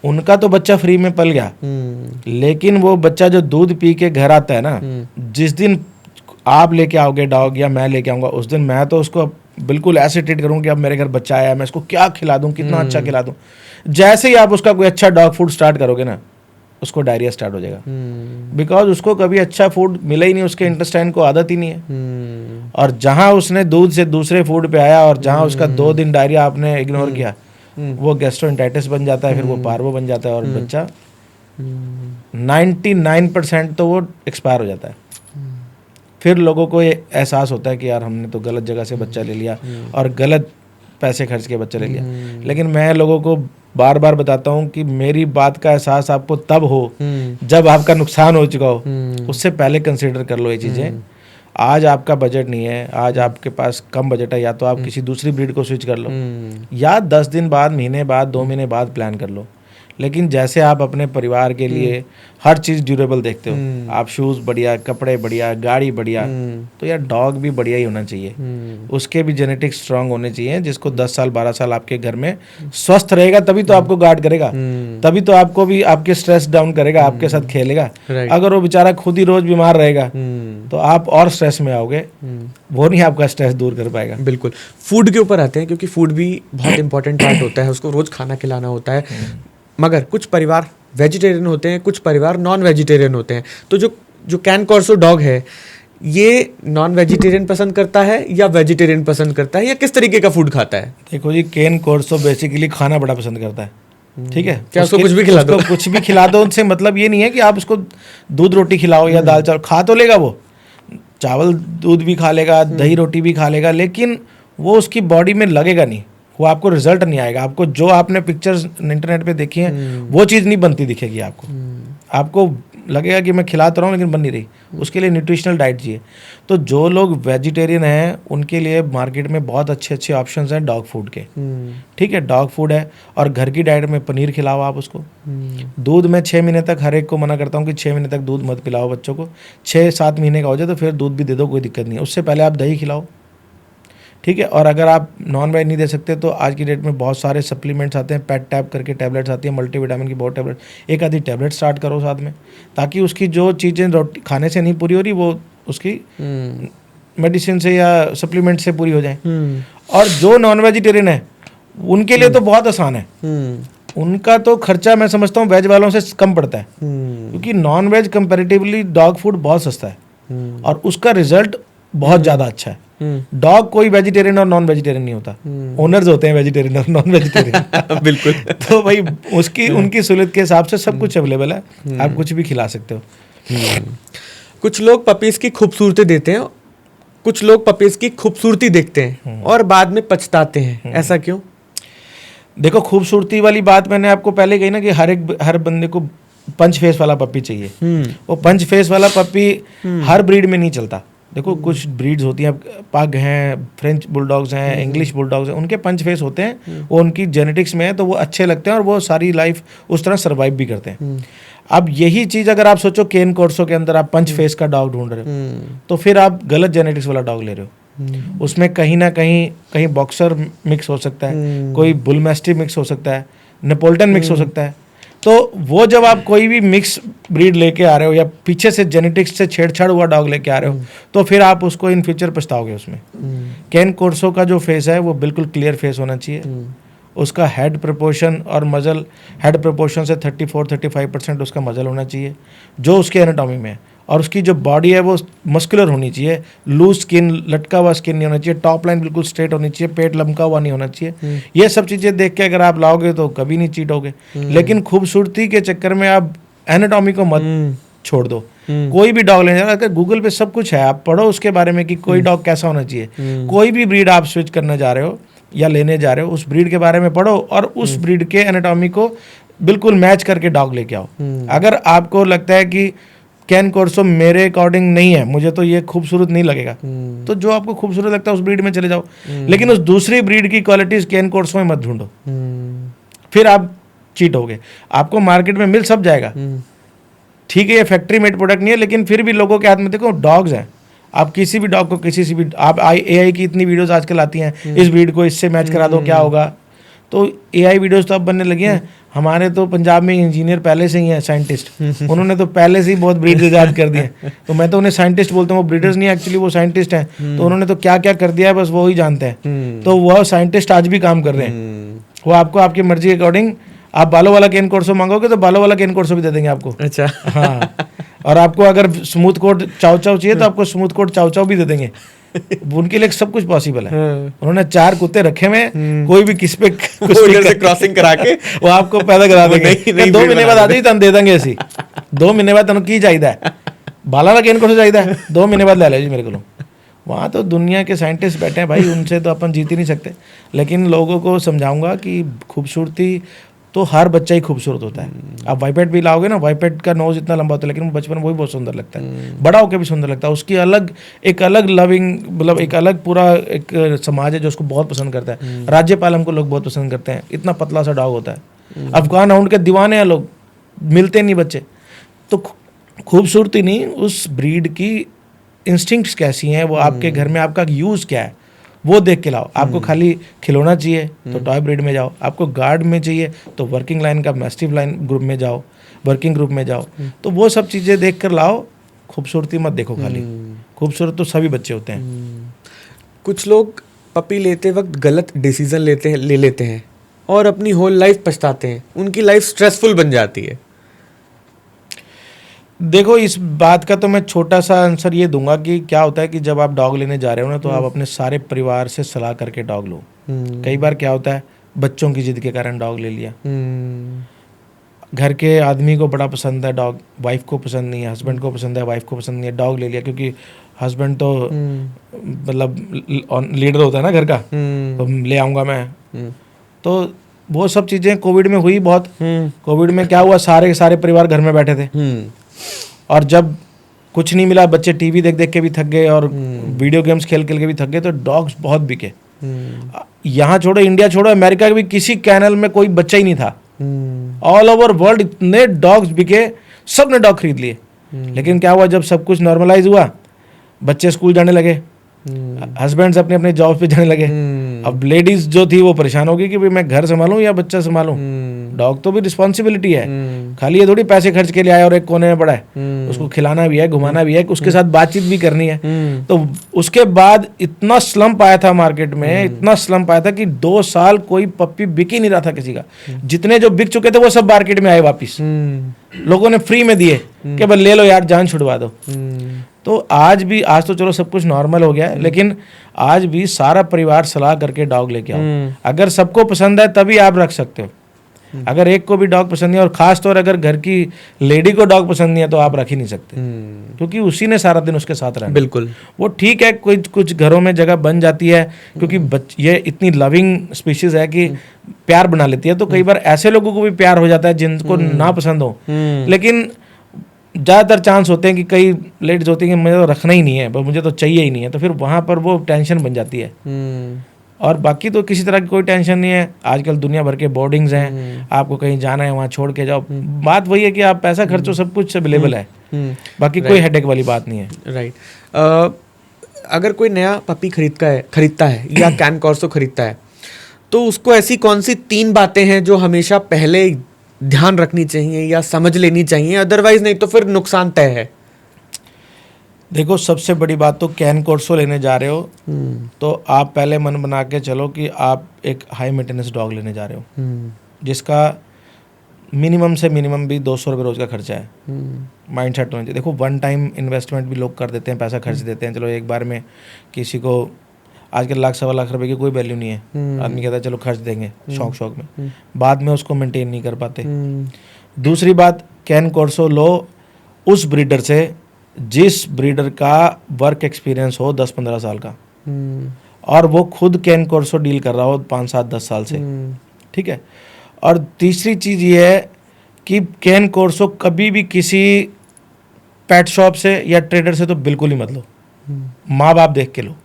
उनका तो बच्चा फ्री में पल गया, लेकिन वो बच्चा जो दूध पी के घर आता है ना, जिस दिन आप लेके आओगे डॉग या मैं लेके आऊँगा, उस दिन मैं तो उसको बिल्कुल ऐसे ट्रीट करूँगा कि अब मेरे घर बच्चा आया है, मैं इसको क्या खिला दूँ, कितना अच्छा खिला दूँ। जैसे ही आप उसका कोई अच्छा डॉग फूड स्टार्ट करोगे ना, उसको डायरिया स्टार्ट हो जाएगा, बिकॉज उसको कभी अच्छा फूड मिला ही नहीं, उसके इंटेस्टाइन को आदत ही नहीं है। और जहाँ उसने दूध से दूसरे फूड पे आया और जहाँ उसका 2 दिन डायरिया आपने इग्नोर किया, वो गैस्ट्रोएंटेरिटिस बन जाता है, फिर वो पार्वो बन जाता है और बच्चा 99% तो वो एक्सपायर हो जाता है। फिर लोगों को ये एहसास होता है कि यार हमने तो गलत जगह से बच्चा ले लिया और गलत पैसे खर्च के बच्चा ले लिया। लेकिन मैं लोगों को बार बार बताता हूँ कि मेरी बात का एहसास आपको तब हो जब आपका नुकसान हो चुका हो, उससे पहले कंसिडर कर लो ये चीज़ें। आज आपका बजट नहीं है, आज आपके पास कम बजट है, या तो आप किसी दूसरी ब्रीड को स्विच कर लो, या 10 दिन बाद, महीने बाद, 2 महीने बाद प्लान कर लो। लेकिन जैसे आप अपने परिवार के लिए हर चीज़ ड्यूरेबल देखते हो, आप शूज़ बढ़िया, कपड़े बढ़िया, गाड़ी बढ़िया, तो यार डॉग भी बढ़िया ही होना चाहिए। उसके भी जेनेटिक्स स्ट्रांग होने चाहिए, जिसको 10 साल 12 साल आपके घर में स्वस्थ रहेगा, तभी तो आपको गार्ड करेगा, तभी तो आपको भी आपके स्ट्रेस डाउन करेगा, आपके साथ खेलेगा। अगर वो बेचारा खुद ही रोज बीमार रहेगा तो आप और स्ट्रेस में आओगे, वो नहीं आपका स्ट्रेस दूर कर पाएगा। बिल्कुल। फूड के ऊपर आते हैं, क्योंकि फूड भी बहुत इंपॉर्टेंट पार्ट होता है, उसको रोज खाना खिलाना होता है। मगर कुछ परिवार वेजिटेरियन होते हैं, कुछ परिवार नॉन वेजिटेरियन होते हैं। तो जो कैन कॉर्सो डॉग है, ये नॉन वेजिटेरियन पसंद करता है या वेजिटेरियन पसंद करता है, या किस तरीके का फूड खाता है? देखो जी, कैन कॉर्सो बेसिकली खाना बड़ा पसंद करता है, ठीक है। क्या उसको कुछ भी खिला दो? कुछ भी खिला दो, उनसे मतलब ये नहीं है कि आप उसको दूध रोटी खिलाओ या दाल चावल, खा तो लेगा, वो चावल दूध भी खा लेगा, दही रोटी भी खा लेगा, लेकिन वो उसकी बॉडी में लगेगा नहीं, वो आपको रिजल्ट नहीं आएगा। आपको जो आपने पिक्चर्स इंटरनेट पे देखी हैं वो चीज़ नहीं बनती दिखेगी आपको। आपको लगेगा कि मैं खिला तो रहा हूँ लेकिन बन नहीं रही। उसके लिए न्यूट्रिशनल डाइट चाहिए। तो जो लोग वेजिटेरियन हैं उनके लिए मार्केट में बहुत अच्छे अच्छे ऑप्शंस हैं डॉग फूड के, ठीक है। डॉग फूड है, और घर की डाइट में पनीर खिलाओ आप उसको। दूध में 6 महीने तक हर एक को मना करता हूँ कि 6 महीने तक दूध मत पिलाओ बच्चों को। 6-7 महीने का हो जाए तो फिर दूध भी दे दो, कोई दिक्कत नहीं है। उससे पहले आप दही खिलाओ, ठीक है। और अगर आप नॉन वेज नहीं दे सकते तो आज की डेट में बहुत सारे सप्लीमेंट्स आते हैं, पेट टैब करके टैबलेट्स आती हैं, मल्टीविटामिन की बहुत टैबलेट, एक आधी टैबलेट स्टार्ट करो साथ में, ताकि उसकी जो चीज़ें रोटी खाने से नहीं पूरी हो रही वो उसकी मेडिसिन से या सप्लीमेंट से पूरी हो जाए। और जो नॉन वेजिटेरियन है उनके लिए तो बहुत आसान है, उनका तो खर्चा मैं समझता हूँ वेज वालों से कम पड़ता है, क्योंकि non veg comparatively dog food बहुत सस्ता है और उसका रिजल्ट बहुत ज़्यादा अच्छा है। डॉग कोई वेजिटेरियन और नॉन वेजिटेरियन नहीं होता, ओनर्स होते हैं वेजिटेरियन और नॉन वेजिटेरियन। बिल्कुल। तो भाई उसकी उनकी सहूलियत के हिसाब से सब कुछ अवेलेबल है, आप कुछ भी खिला सकते हो। कुछ लोग पपीज की खूबसूरती देते हैं, कुछ लोग पपीज की खूबसूरती देखते हैं और बाद में पछताते हैं, ऐसा क्यों? देखो, खूबसूरती वाली बात मैंने आपको पहले कही ना कि हर बंदे को पंच फेस वाला पपी चाहिए। वो पंच फेस वाला पपी हर ब्रीड में नहीं चलता। देखो, कुछ ब्रीड्स होती हैं, पग हैं, फ्रेंच बुलडॉग्स हैं, इंग्लिश बुलडॉग्स हैं, उनके पंच फेस होते हैं, वो उनकी जेनेटिक्स में है, तो वो अच्छे लगते हैं और वो सारी लाइफ उस तरह सर्वाइव भी करते हैं। अब यही चीज़ अगर आप सोचो केन कॉर्सो के अंदर आप पंच फेस का डॉग ढूंढ रहे हो, तो फिर आप गलत जेनेटिक्स वाला डॉग ले रहे हो। उसमें कहीं ना कहीं बॉक्सर मिक्स हो सकता है, कोई बुल मैस्टिफ मिक्स हो सकता है, नेपोल्टन मिक्स हो सकता है। तो वो जब आप कोई भी मिक्स ब्रीड लेके आ रहे हो या पीछे से जेनेटिक्स से छेड़छाड़ हुआ डॉग लेके आ रहे हो, तो फिर आप उसको इन फ्यूचर पछताओगे उसमें। केन कॉर्सो का जो फेस है वो बिल्कुल क्लियर फेस होना चाहिए। उसका हेड प्रपोर्शन और मजल, हेड प्रपोर्शन से 34-35% उसका मजल होना चाहिए जो उसके एनाटॉमी में है, और उसकी जो बॉडी है वो मस्कुलर होनी चाहिए, लूज स्किन, लटका हुआ स्किन नहीं होना चाहिए, टॉप लाइन बिल्कुल स्ट्रेट होनी चाहिए, पेट लमका हुआ नहीं होना चाहिए। ये सब चीज़ें देख के अगर आप लाओगे तो कभी नहीं चीट होगे। लेकिन खूबसूरती के चक्कर में आप एनाटॉमी को मत छोड़ दो। कोई भी डॉग लेने अगर गूगल पे सब कुछ है, आप पढ़ो उसके बारे में कि कोई डॉग कैसा होना चाहिए। कोई भी ब्रीड आप स्विच करने जा रहे हो या लेने जा रहे हो, उस ब्रीड के बारे में पढ़ो और उस ब्रीड के एनाटॉमी को बिल्कुल मैच करके डॉग लेके आओ। अगर आपको लगता है कि कैन कॉर्सो मेरे अकॉर्डिंग नहीं है, मुझे तो ये खूबसूरत नहीं लगेगा, तो जो आपको खूबसूरत लगता है उस ब्रीड में चले जाओ। लेकिन उस दूसरी ब्रीड की क्वालिटीज कैन कॉर्सो में मत ढूंढो, फिर आप चीट होगे। आपको मार्केट में मिल सब जाएगा, ठीक है, ये फैक्ट्री मेड प्रोडक्ट नहीं है, लेकिन फिर भी लोगों के हाथ में देखो डॉग्स हैं। आप किसी भी डॉग को किसी से भी, आप AI की इतनी वीडियोस आजकल आती हैं, इस ब्रीड को इससे मैच करा दो क्या होगा, तो AI वीडियोस तो अब बनने लगे हैं। हमारे तो पंजाब में इंजीनियर पहले से ही हैं, साइंटिस्ट, उन्होंने तो पहले से ही बहुत ब्रीड ईजाद कर दिए। तो मैं तो उन्हें साइंटिस्ट बोलता हूँ, वो ब्रीडर्स नहीं, एक्चुअली वो साइंटिस्ट हैं। तो उन्होंने तो क्या क्या कर दिया है बस वो ही जानते हैं। तो वह साइंटिस्ट आज भी काम कर रहे हैं। वो आपको आपकी मर्जी के अकॉर्डिंग, आप बालों वाला केन कोर्सो मांगोगे तो बालों वाला केन कोर्सो भी दे देंगे आपको। अच्छा। हाँ, और आपको अगर स्मूथ कोट चाव चाव चाहिए तो आपको स्मूथ कोट चाव चाव भी दे देंगे। उनके लिए सब कुछ पॉसिबल है। उन्होंने 4 कुत्ते रखे हुए, कोई भी किस पे कुछ से क्रॉसिंग करा के वो आपको पैदा करा देंगे। नहीं 2 महीने बाद आ जाइए, तन दे देंगे ऐसी। 2 महीने बाद तन की चाहिए बाला का केन कोर्सो चाहिए, 2 महीने बाद ले लो जी मेरे को। वहाँ तो दुनिया के साइंटिस्ट बैठे हैं भाई, उनसे तो अपन जीत ही नहीं सकते। लेकिन लोगों को समझाऊंगा कि खूबसूरती तो हर बच्चा ही खूबसूरत होता है। आप वाइपेट भी लाओगे ना, वाइपेट का नोज इतना लंबा होता है, लेकिन बचपन में वही बहुत सुंदर लगता है, बड़ा होकर भी सुंदर लगता है। उसकी अलग एक अलग लविंग, मतलब एक अलग पूरा एक समाज है जो उसको बहुत पसंद करता है। राज्यपाल हमको लोग बहुत पसंद करते हैं, इतना पतला सा डॉग होता है। अफगान हाउंड के दीवाने हैं लोग, मिलते नहीं बच्चे। तो खूबसूरती नहीं, उस ब्रीड की इंस्टिंक्ट्स कैसी हैं, वो आपके घर में आपका यूज़ क्या है वो देख के लाओ। आपको खाली खिलौना चाहिए तो टॉय ब्रीड में जाओ, आपको गार्ड में चाहिए तो वर्किंग लाइन का मैस्टिफ लाइन ग्रुप में जाओ, वर्किंग ग्रुप में जाओ। तो वो सब चीज़ें देख कर लाओ, खूबसूरती मत देखो खाली। खूबसूरत तो सभी बच्चे होते हैं। कुछ लोग पपी लेते वक्त गलत डिसीजन ले लेते हैं और अपनी होल लाइफ पछताते हैं, उनकी लाइफ स्ट्रेसफुल बन जाती है। देखो, इस बात का तो मैं छोटा सा आंसर ये दूंगा कि क्या होता है कि जब आप डॉग लेने जा रहे हो ना, तो आप अपने सारे परिवार से सलाह करके डॉग लो। कई बार क्या होता है, बच्चों की जिद के कारण डॉग ले लिया। घर के आदमी को बड़ा पसंद है डॉग, वाइफ को पसंद नहीं है, हस्बैंड को पसंद है, वाइफ को पसंद नहीं है, डॉग ले लिया क्योंकि हस्बैंड तो मतलब लीडर होता है ना घर का, तो ले आऊँगा मैं। तो वो सब चीज़ें कोविड में हुई बहुत। कोविड में क्या हुआ, सारे के सारे परिवार घर में बैठे थे, और जब कुछ नहीं मिला, बच्चे टीवी देख देख के भी थक गए और वीडियो गेम्स खेल खेल के भी थक गए, तो डॉग्स बहुत बिके। यहाँ छोड़ो, इंडिया छोड़ो, अमेरिका के भी किसी कैनल में कोई बच्चा ही नहीं था। ऑल ओवर वर्ल्ड इतने डॉग्स बिके, सब ने डॉग खरीद लिए। लेकिन क्या हुआ, जब सब कुछ नॉर्मलाइज हुआ, बच्चे स्कूल जाने लगे, हस्बैंड्स अपने अपने जॉब पे जाने लगे। अब लेडीज जो थी वो परेशान हो गई कि भाई मैं घर संभालूं या बच्चा संभालूं। डॉग तो भी रिस्पॉन्सिबिलिटी है, खाली ये थोड़ी पैसे खर्च के लिए आया और एक कोने में पड़ा है, उसको खिलाना भी है, घुमाना भी है, उसके साथ बातचीत भी करनी है। तो उसके बाद इतना स्लम्प आया था मार्केट में, इतना स्लम्प आया था कि 2 साल कोई पप्पी बिक ही नहीं रहा था किसी का। जितने जो बिक चुके थे वो सब मार्केट में आए वापिस, लोगों ने फ्री में दिए कि भाई ले लो यार, जान छुड़वा दो। तो आज तो चलो सब कुछ नॉर्मल हो गया है, लेकिन आज भी सारा परिवार सलाह करके डॉग लेके आओ। अगर सबको पसंद है तभी आप रख सकते हो। अगर एक को भी डॉग पसंद नहीं है, और खास तौर अगर घर की लेडी को डॉग पसंद नहीं है, तो आप रख ही नहीं सकते, क्योंकि उसी ने सारा दिन उसके साथ रहना। बिल्कुल, वो ठीक है, कुछ घरों में जगह बन जाती है, क्योंकि ये इतनी लविंग स्पीशीज है कि प्यार बना लेती है। तो कई बार ऐसे लोगों को भी प्यार हो जाता है जिनको ना पसंद हो, लेकिन ज़्यादातर चांस होते हैं कि कई लेडीज होती हैं कि मुझे तो रखना ही नहीं है, बस मुझे तो चाहिए ही नहीं है। तो फिर वहाँ पर वो टेंशन बन जाती है। और बाकी तो किसी तरह की कोई टेंशन नहीं है। आजकल दुनिया भर के बोर्डिंग्स हैं, आपको कहीं जाना है वहाँ छोड़ के जाओ। बात वही है कि आप पैसा खर्चो, सब कुछ अवेलेबल है, बाकी कोई हेडेक वाली बात नहीं है। राइट। अगर कोई नया पपी खरीदता है या कैन कॉर्सो खरीदता है, तो उसको ऐसी कौन सी 3 बातें हैं जो हमेशा पहले ध्यान रखनी चाहिए या समझ लेनी चाहिए, अदरवाइज नहीं तो फिर नुकसान तय है? देखो, सबसे बड़ी बात तो कैन कोर्सो लेने जा रहे हो तो आप पहले मन बना के चलो कि आप एक हाई मेंटेनेंस डॉग लेने जा रहे हो, जिसका मिनिमम से मिनिमम भी 200 रुपये रोज का खर्चा है। माइंड सेट होना चाहिए। देखो, 1 टाइम इन्वेस्टमेंट भी लोग कर देते हैं, पैसा खर्च देते हैं, चलो एक बार में। किसी को आजकल 1-1.25 लाख रुपए की कोई वैल्यू नहीं है। आदमी कहता है चलो खर्च देंगे शौक में, बाद में उसको मेंटेन नहीं कर पाते। दूसरी बात, कैन कोर्सो लो उस ब्रीडर से जिस ब्रीडर का वर्क एक्सपीरियंस हो 10-15 साल का, और वो खुद कैन कोर्सो डील कर रहा हो 5-7-10 साल से, ठीक है। और तीसरी चीज़ ये है कि कैन कोर्सो कभी भी किसी पेट शॉप से या ट्रेडर से तो बिल्कुल ही मत लो। माँ बाप देख के लो,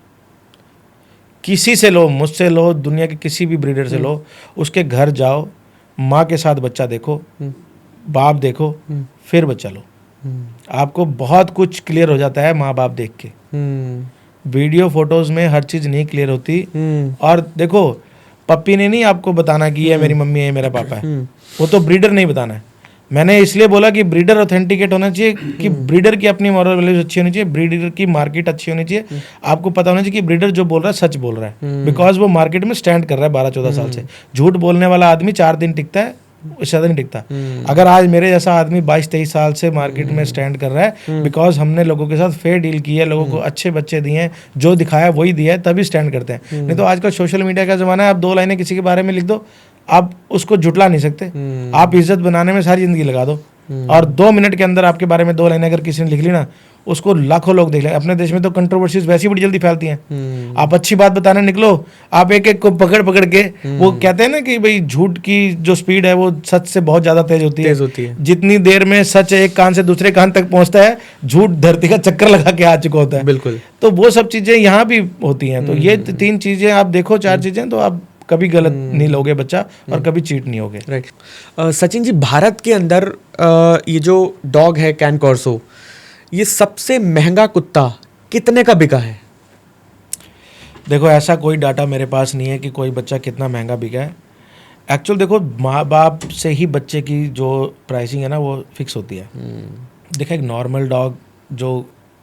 किसी से लो, मुझसे लो, दुनिया के किसी भी ब्रीडर से लो, उसके घर जाओ, माँ के साथ बच्चा देखो, बाप देखो, फिर बच्चा लो। आपको बहुत कुछ क्लियर हो जाता है माँ बाप देख के। वीडियो फोटोज में हर चीज़ नहीं क्लियर होती। और देखो, पप्पी ने नहीं आपको बताना कि ये मेरी मम्मी है, ये मेरा पापा है, वो तो ब्रीडर नहीं बताना है। मैंने इसलिए बोला कि ब्रीडर ऑथेंटिकेट होना चाहिए, कि ब्रीडर की अपनी मॉरल वैल्यूज अच्छी होनी चाहिए, ब्रीडर की मार्केट अच्छी होनी चाहिए, आपको पता होना चाहिए कि ब्रीडर जो बोल रहा है सच बोल रहा है, बिकॉज वो मार्केट में स्टैंड कर रहा है 12-14 साल से। झूठ बोलने वाला आदमी 4 दिन टिकता है, उससे ज़्यादा नहीं टिकता। अगर आज मेरे जैसा आदमी 22-23 साल से मार्केट में स्टैंड कर रहा है, बिकॉज हमने लोगों के साथ फेयर डील की है, लोगों को अच्छे बच्चे दिए हैं, जो दिखाया वही दिया है, तभी स्टैंड करते हैं। नहीं तो आजकल सोशल मीडिया का ज़माना है, आप 2 लाइनें किसी के बारे में लिख दो, आप उसको जुटला नहीं सकते। आप इज्जत बनाने में सारी ज़िंदगी लगा दो, और 2 मिनट के अंदर आपके बारे में 2 लाइनें अगर किसी ने लिख ली ना, उसको लाखों लोग देख लें। अपने देश में तो कंट्रोवर्सीज वैसी बड़ी जल्दी फैलती हैं। आप अच्छी बात बताने निकलो, आप एक एक को पकड़ पकड़ के, वो कहते हैं ना कि भाई झूठ की जो स्पीड है वो सच से बहुत ज्यादा तेज होती है। जितनी देर में सच एक कान से दूसरे कान तक पहुंचता है, झूठ धरती का चक्कर लगा के आ चुका होता है। बिल्कुल। तो वो सब चीजें यहाँ भी होती हैं। तो ये 3 चीजें आप देखो, 4 चीजें, तो आप कभी गलत नहीं लोगे बच्चा, और कभी चीट नहीं होगे। राइट। सचिन जी, भारत के अंदर ये जो डॉग है कैन कॉर्सो, ये सबसे महंगा कुत्ता कितने का बिका है? देखो, ऐसा कोई डाटा मेरे पास नहीं है कि कोई बच्चा कितना महंगा बिका है। एक्चुअल देखो, माँ बाप से ही बच्चे की जो प्राइसिंग है ना, वो फिक्स होती है। देखो, एक नॉर्मल डॉग जो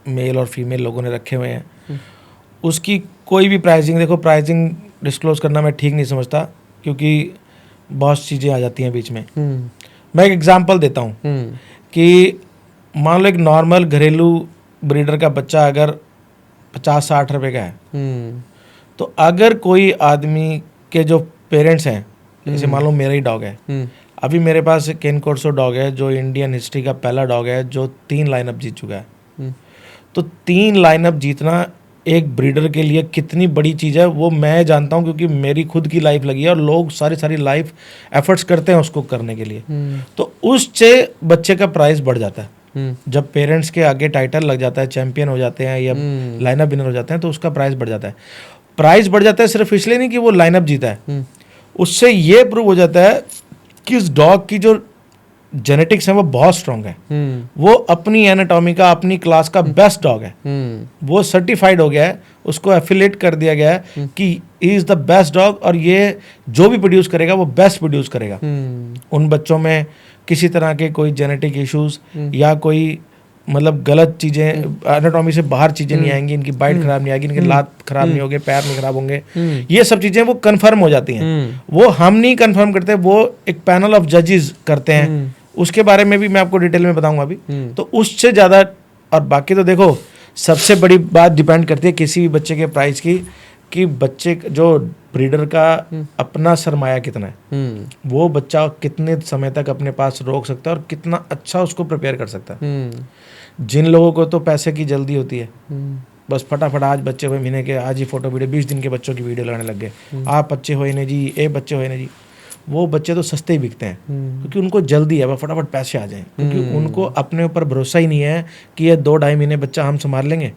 मेल और फीमेल लोगों ने रखे हुए हैं, उसकी कोई भी प्राइसिंग, देखो प्राइसिंग डिस्क्लोज करना मैं ठीक नहीं समझता, क्योंकि बहुत चीज़ें आ जाती हैं बीच में। मैं एक एग्जांपल देता हूँ कि मान लो एक नॉर्मल घरेलू ब्रीडर का बच्चा अगर 50-60 रुपए का है, तो अगर कोई आदमी के जो पेरेंट्स हैं, जैसे मान लो मेरा ही डॉग है, अभी मेरे पास एक केन कॉर्सो डॉग है जो इंडियन हिस्ट्री का पहला डॉग है जो 3 लाइनअप जीत चुका है। तो 3 लाइनअप जीतना एक ब्रीडर के लिए कितनी बड़ी चीज़ है वो मैं जानता हूँ, क्योंकि मेरी खुद की लाइफ लगी है, और लोग सारी लाइफ एफर्ट्स करते हैं उसको करने के लिए। तो उससे बच्चे का प्राइस बढ़ जाता है। जब पेरेंट्स के आगे टाइटल लग जाता है, चैंपियन हो जाते हैं या लाइनअप विनर हो जाते हैं, तो उसका प्राइस बढ़ जाता है। प्राइस बढ़ जाता है सिर्फ इसलिए नहीं कि वो लाइनअप जीता है, उससे ये प्रूव हो जाता है कि इस डॉग की जो जेनेटिक्स है वो बहुत स्ट्रांग है। वो अपनी एनाटॉमी का, अपनी क्लास का बेस्ट डॉग है। वो सर्टिफाइड हो गया है, उसको एफिलेट कर दिया गया है कि he is the best dog, और ये जो भी प्रोड्यूस करेगा वो बेस्ट प्रोड्यूस करेगा। उन बच्चों में किसी तरह के कोई जेनेटिक इश्यूज या कोई मतलब गलत चीजें, एनाटॉमी से बाहर चीजें नहीं आएंगी, इनकी बाइट खराब नहीं आएगी, इनके लात खराब नहीं होंगे, पैर नहीं खराब होंगे। ये सब चीजें वो कंफर्म हो जाती हैं। वो हम नहीं कंफर्म करते, वो एक पैनल ऑफ जजेस करते हैं। उसके बारे में भी मैं आपको डिटेल में बताऊंगा अभी। तो उससे ज़्यादा, और बाकी तो देखो, सबसे बड़ी बात डिपेंड करती है किसी भी बच्चे के प्राइस की, कि बच्चे जो ब्रीडर का अपना सरमाया कितना है, वो बच्चा कितने समय तक अपने पास रोक सकता है और कितना अच्छा उसको प्रिपेयर कर सकता है। जिन लोगों को तो पैसे की जल्दी होती है, बस फटाफट आज बच्चे हुए महीने के, आज ही फोटो वीडियो, 20 दिन के बच्चों की वीडियो लगाने लग गए, आप बच्चे हुए ने जी, ए बच्चे हुए ने जी, वो बच्चे तो सस्ते ही बिकते हैं, क्योंकि उनको जल्दी है, वह फटाफट पैसे आ जाएं, क्योंकि उनको अपने ऊपर भरोसा ही नहीं है कि ये 2-2.5 महीने बच्चा हम संभाल लेंगे।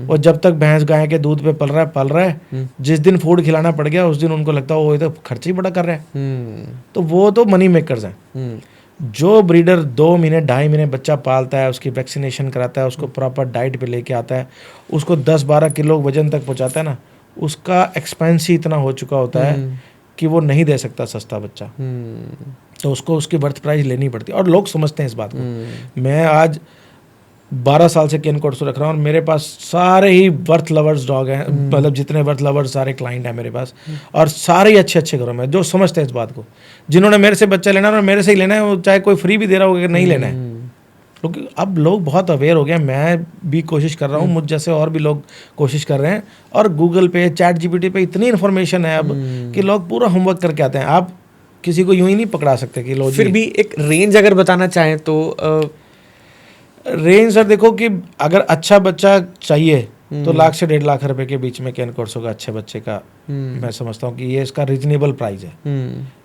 और जब तक भैंस गाय के दूध पे पल रहा है, जिस दिन फूड खिलाना पड़ गया उस दिन उनको लगता है वो तो खर्चा ही बड़ा कर रहा है। तो वो तो मनी मेकर्स हैं। जो ब्रीडर 2 महीने 2.5 महीने बच्चा पालता है, उसकी वैक्सीनेशन कराता है, उसको प्रॉपर डाइट पे लेके आता है, उसको 10-12 किलो वजन तक पहुंचाता है ना, उसका एक्सपेंस ही इतना हो चुका होता है कि वो नहीं दे सकता सस्ता बच्चा। तो उसको उसकी बर्थ प्राइस लेनी पड़ती है, और लोग समझते हैं इस बात को। मैं आज 12 साल से केन कॉर्सो रख रहा हूँ, और मेरे पास सारे ही बर्थ लवर्स डॉग हैं, मतलब जितने बर्थ लवर्स सारे क्लाइंट हैं मेरे पास, और सारे ही अच्छे घरों में जो समझते हैं इस बात को। जिन्होंने मेरे से बच्चा लेना है और मेरे से ही लेना है, वो चाहे कोई फ्री भी दे रहा होगा, नहीं लेना है, क्योंकि अब लोग बहुत अवेयर हो गए हैं। मैं भी कोशिश कर रहा हूँ, मुझ जैसे और भी लोग कोशिश कर रहे हैं, और गूगल पे, चैट जीपीटी पे इतनी इन्फॉर्मेशन है अब कि लोग पूरा होमवर्क करके आते हैं। आप किसी को यूं ही नहीं पकड़ा सकते कि लोग। फिर भी एक रेंज अगर बताना चाहें तो रेंज सर देखो कि अगर अच्छा बच्चा चाहिए तो 1 लाख से 1.5 लाख रुपए के बीच में केन कॉर्सो का अच्छे बच्चे का मैं समझता हूँ कि ये इसका रीजनेबल प्राइस है।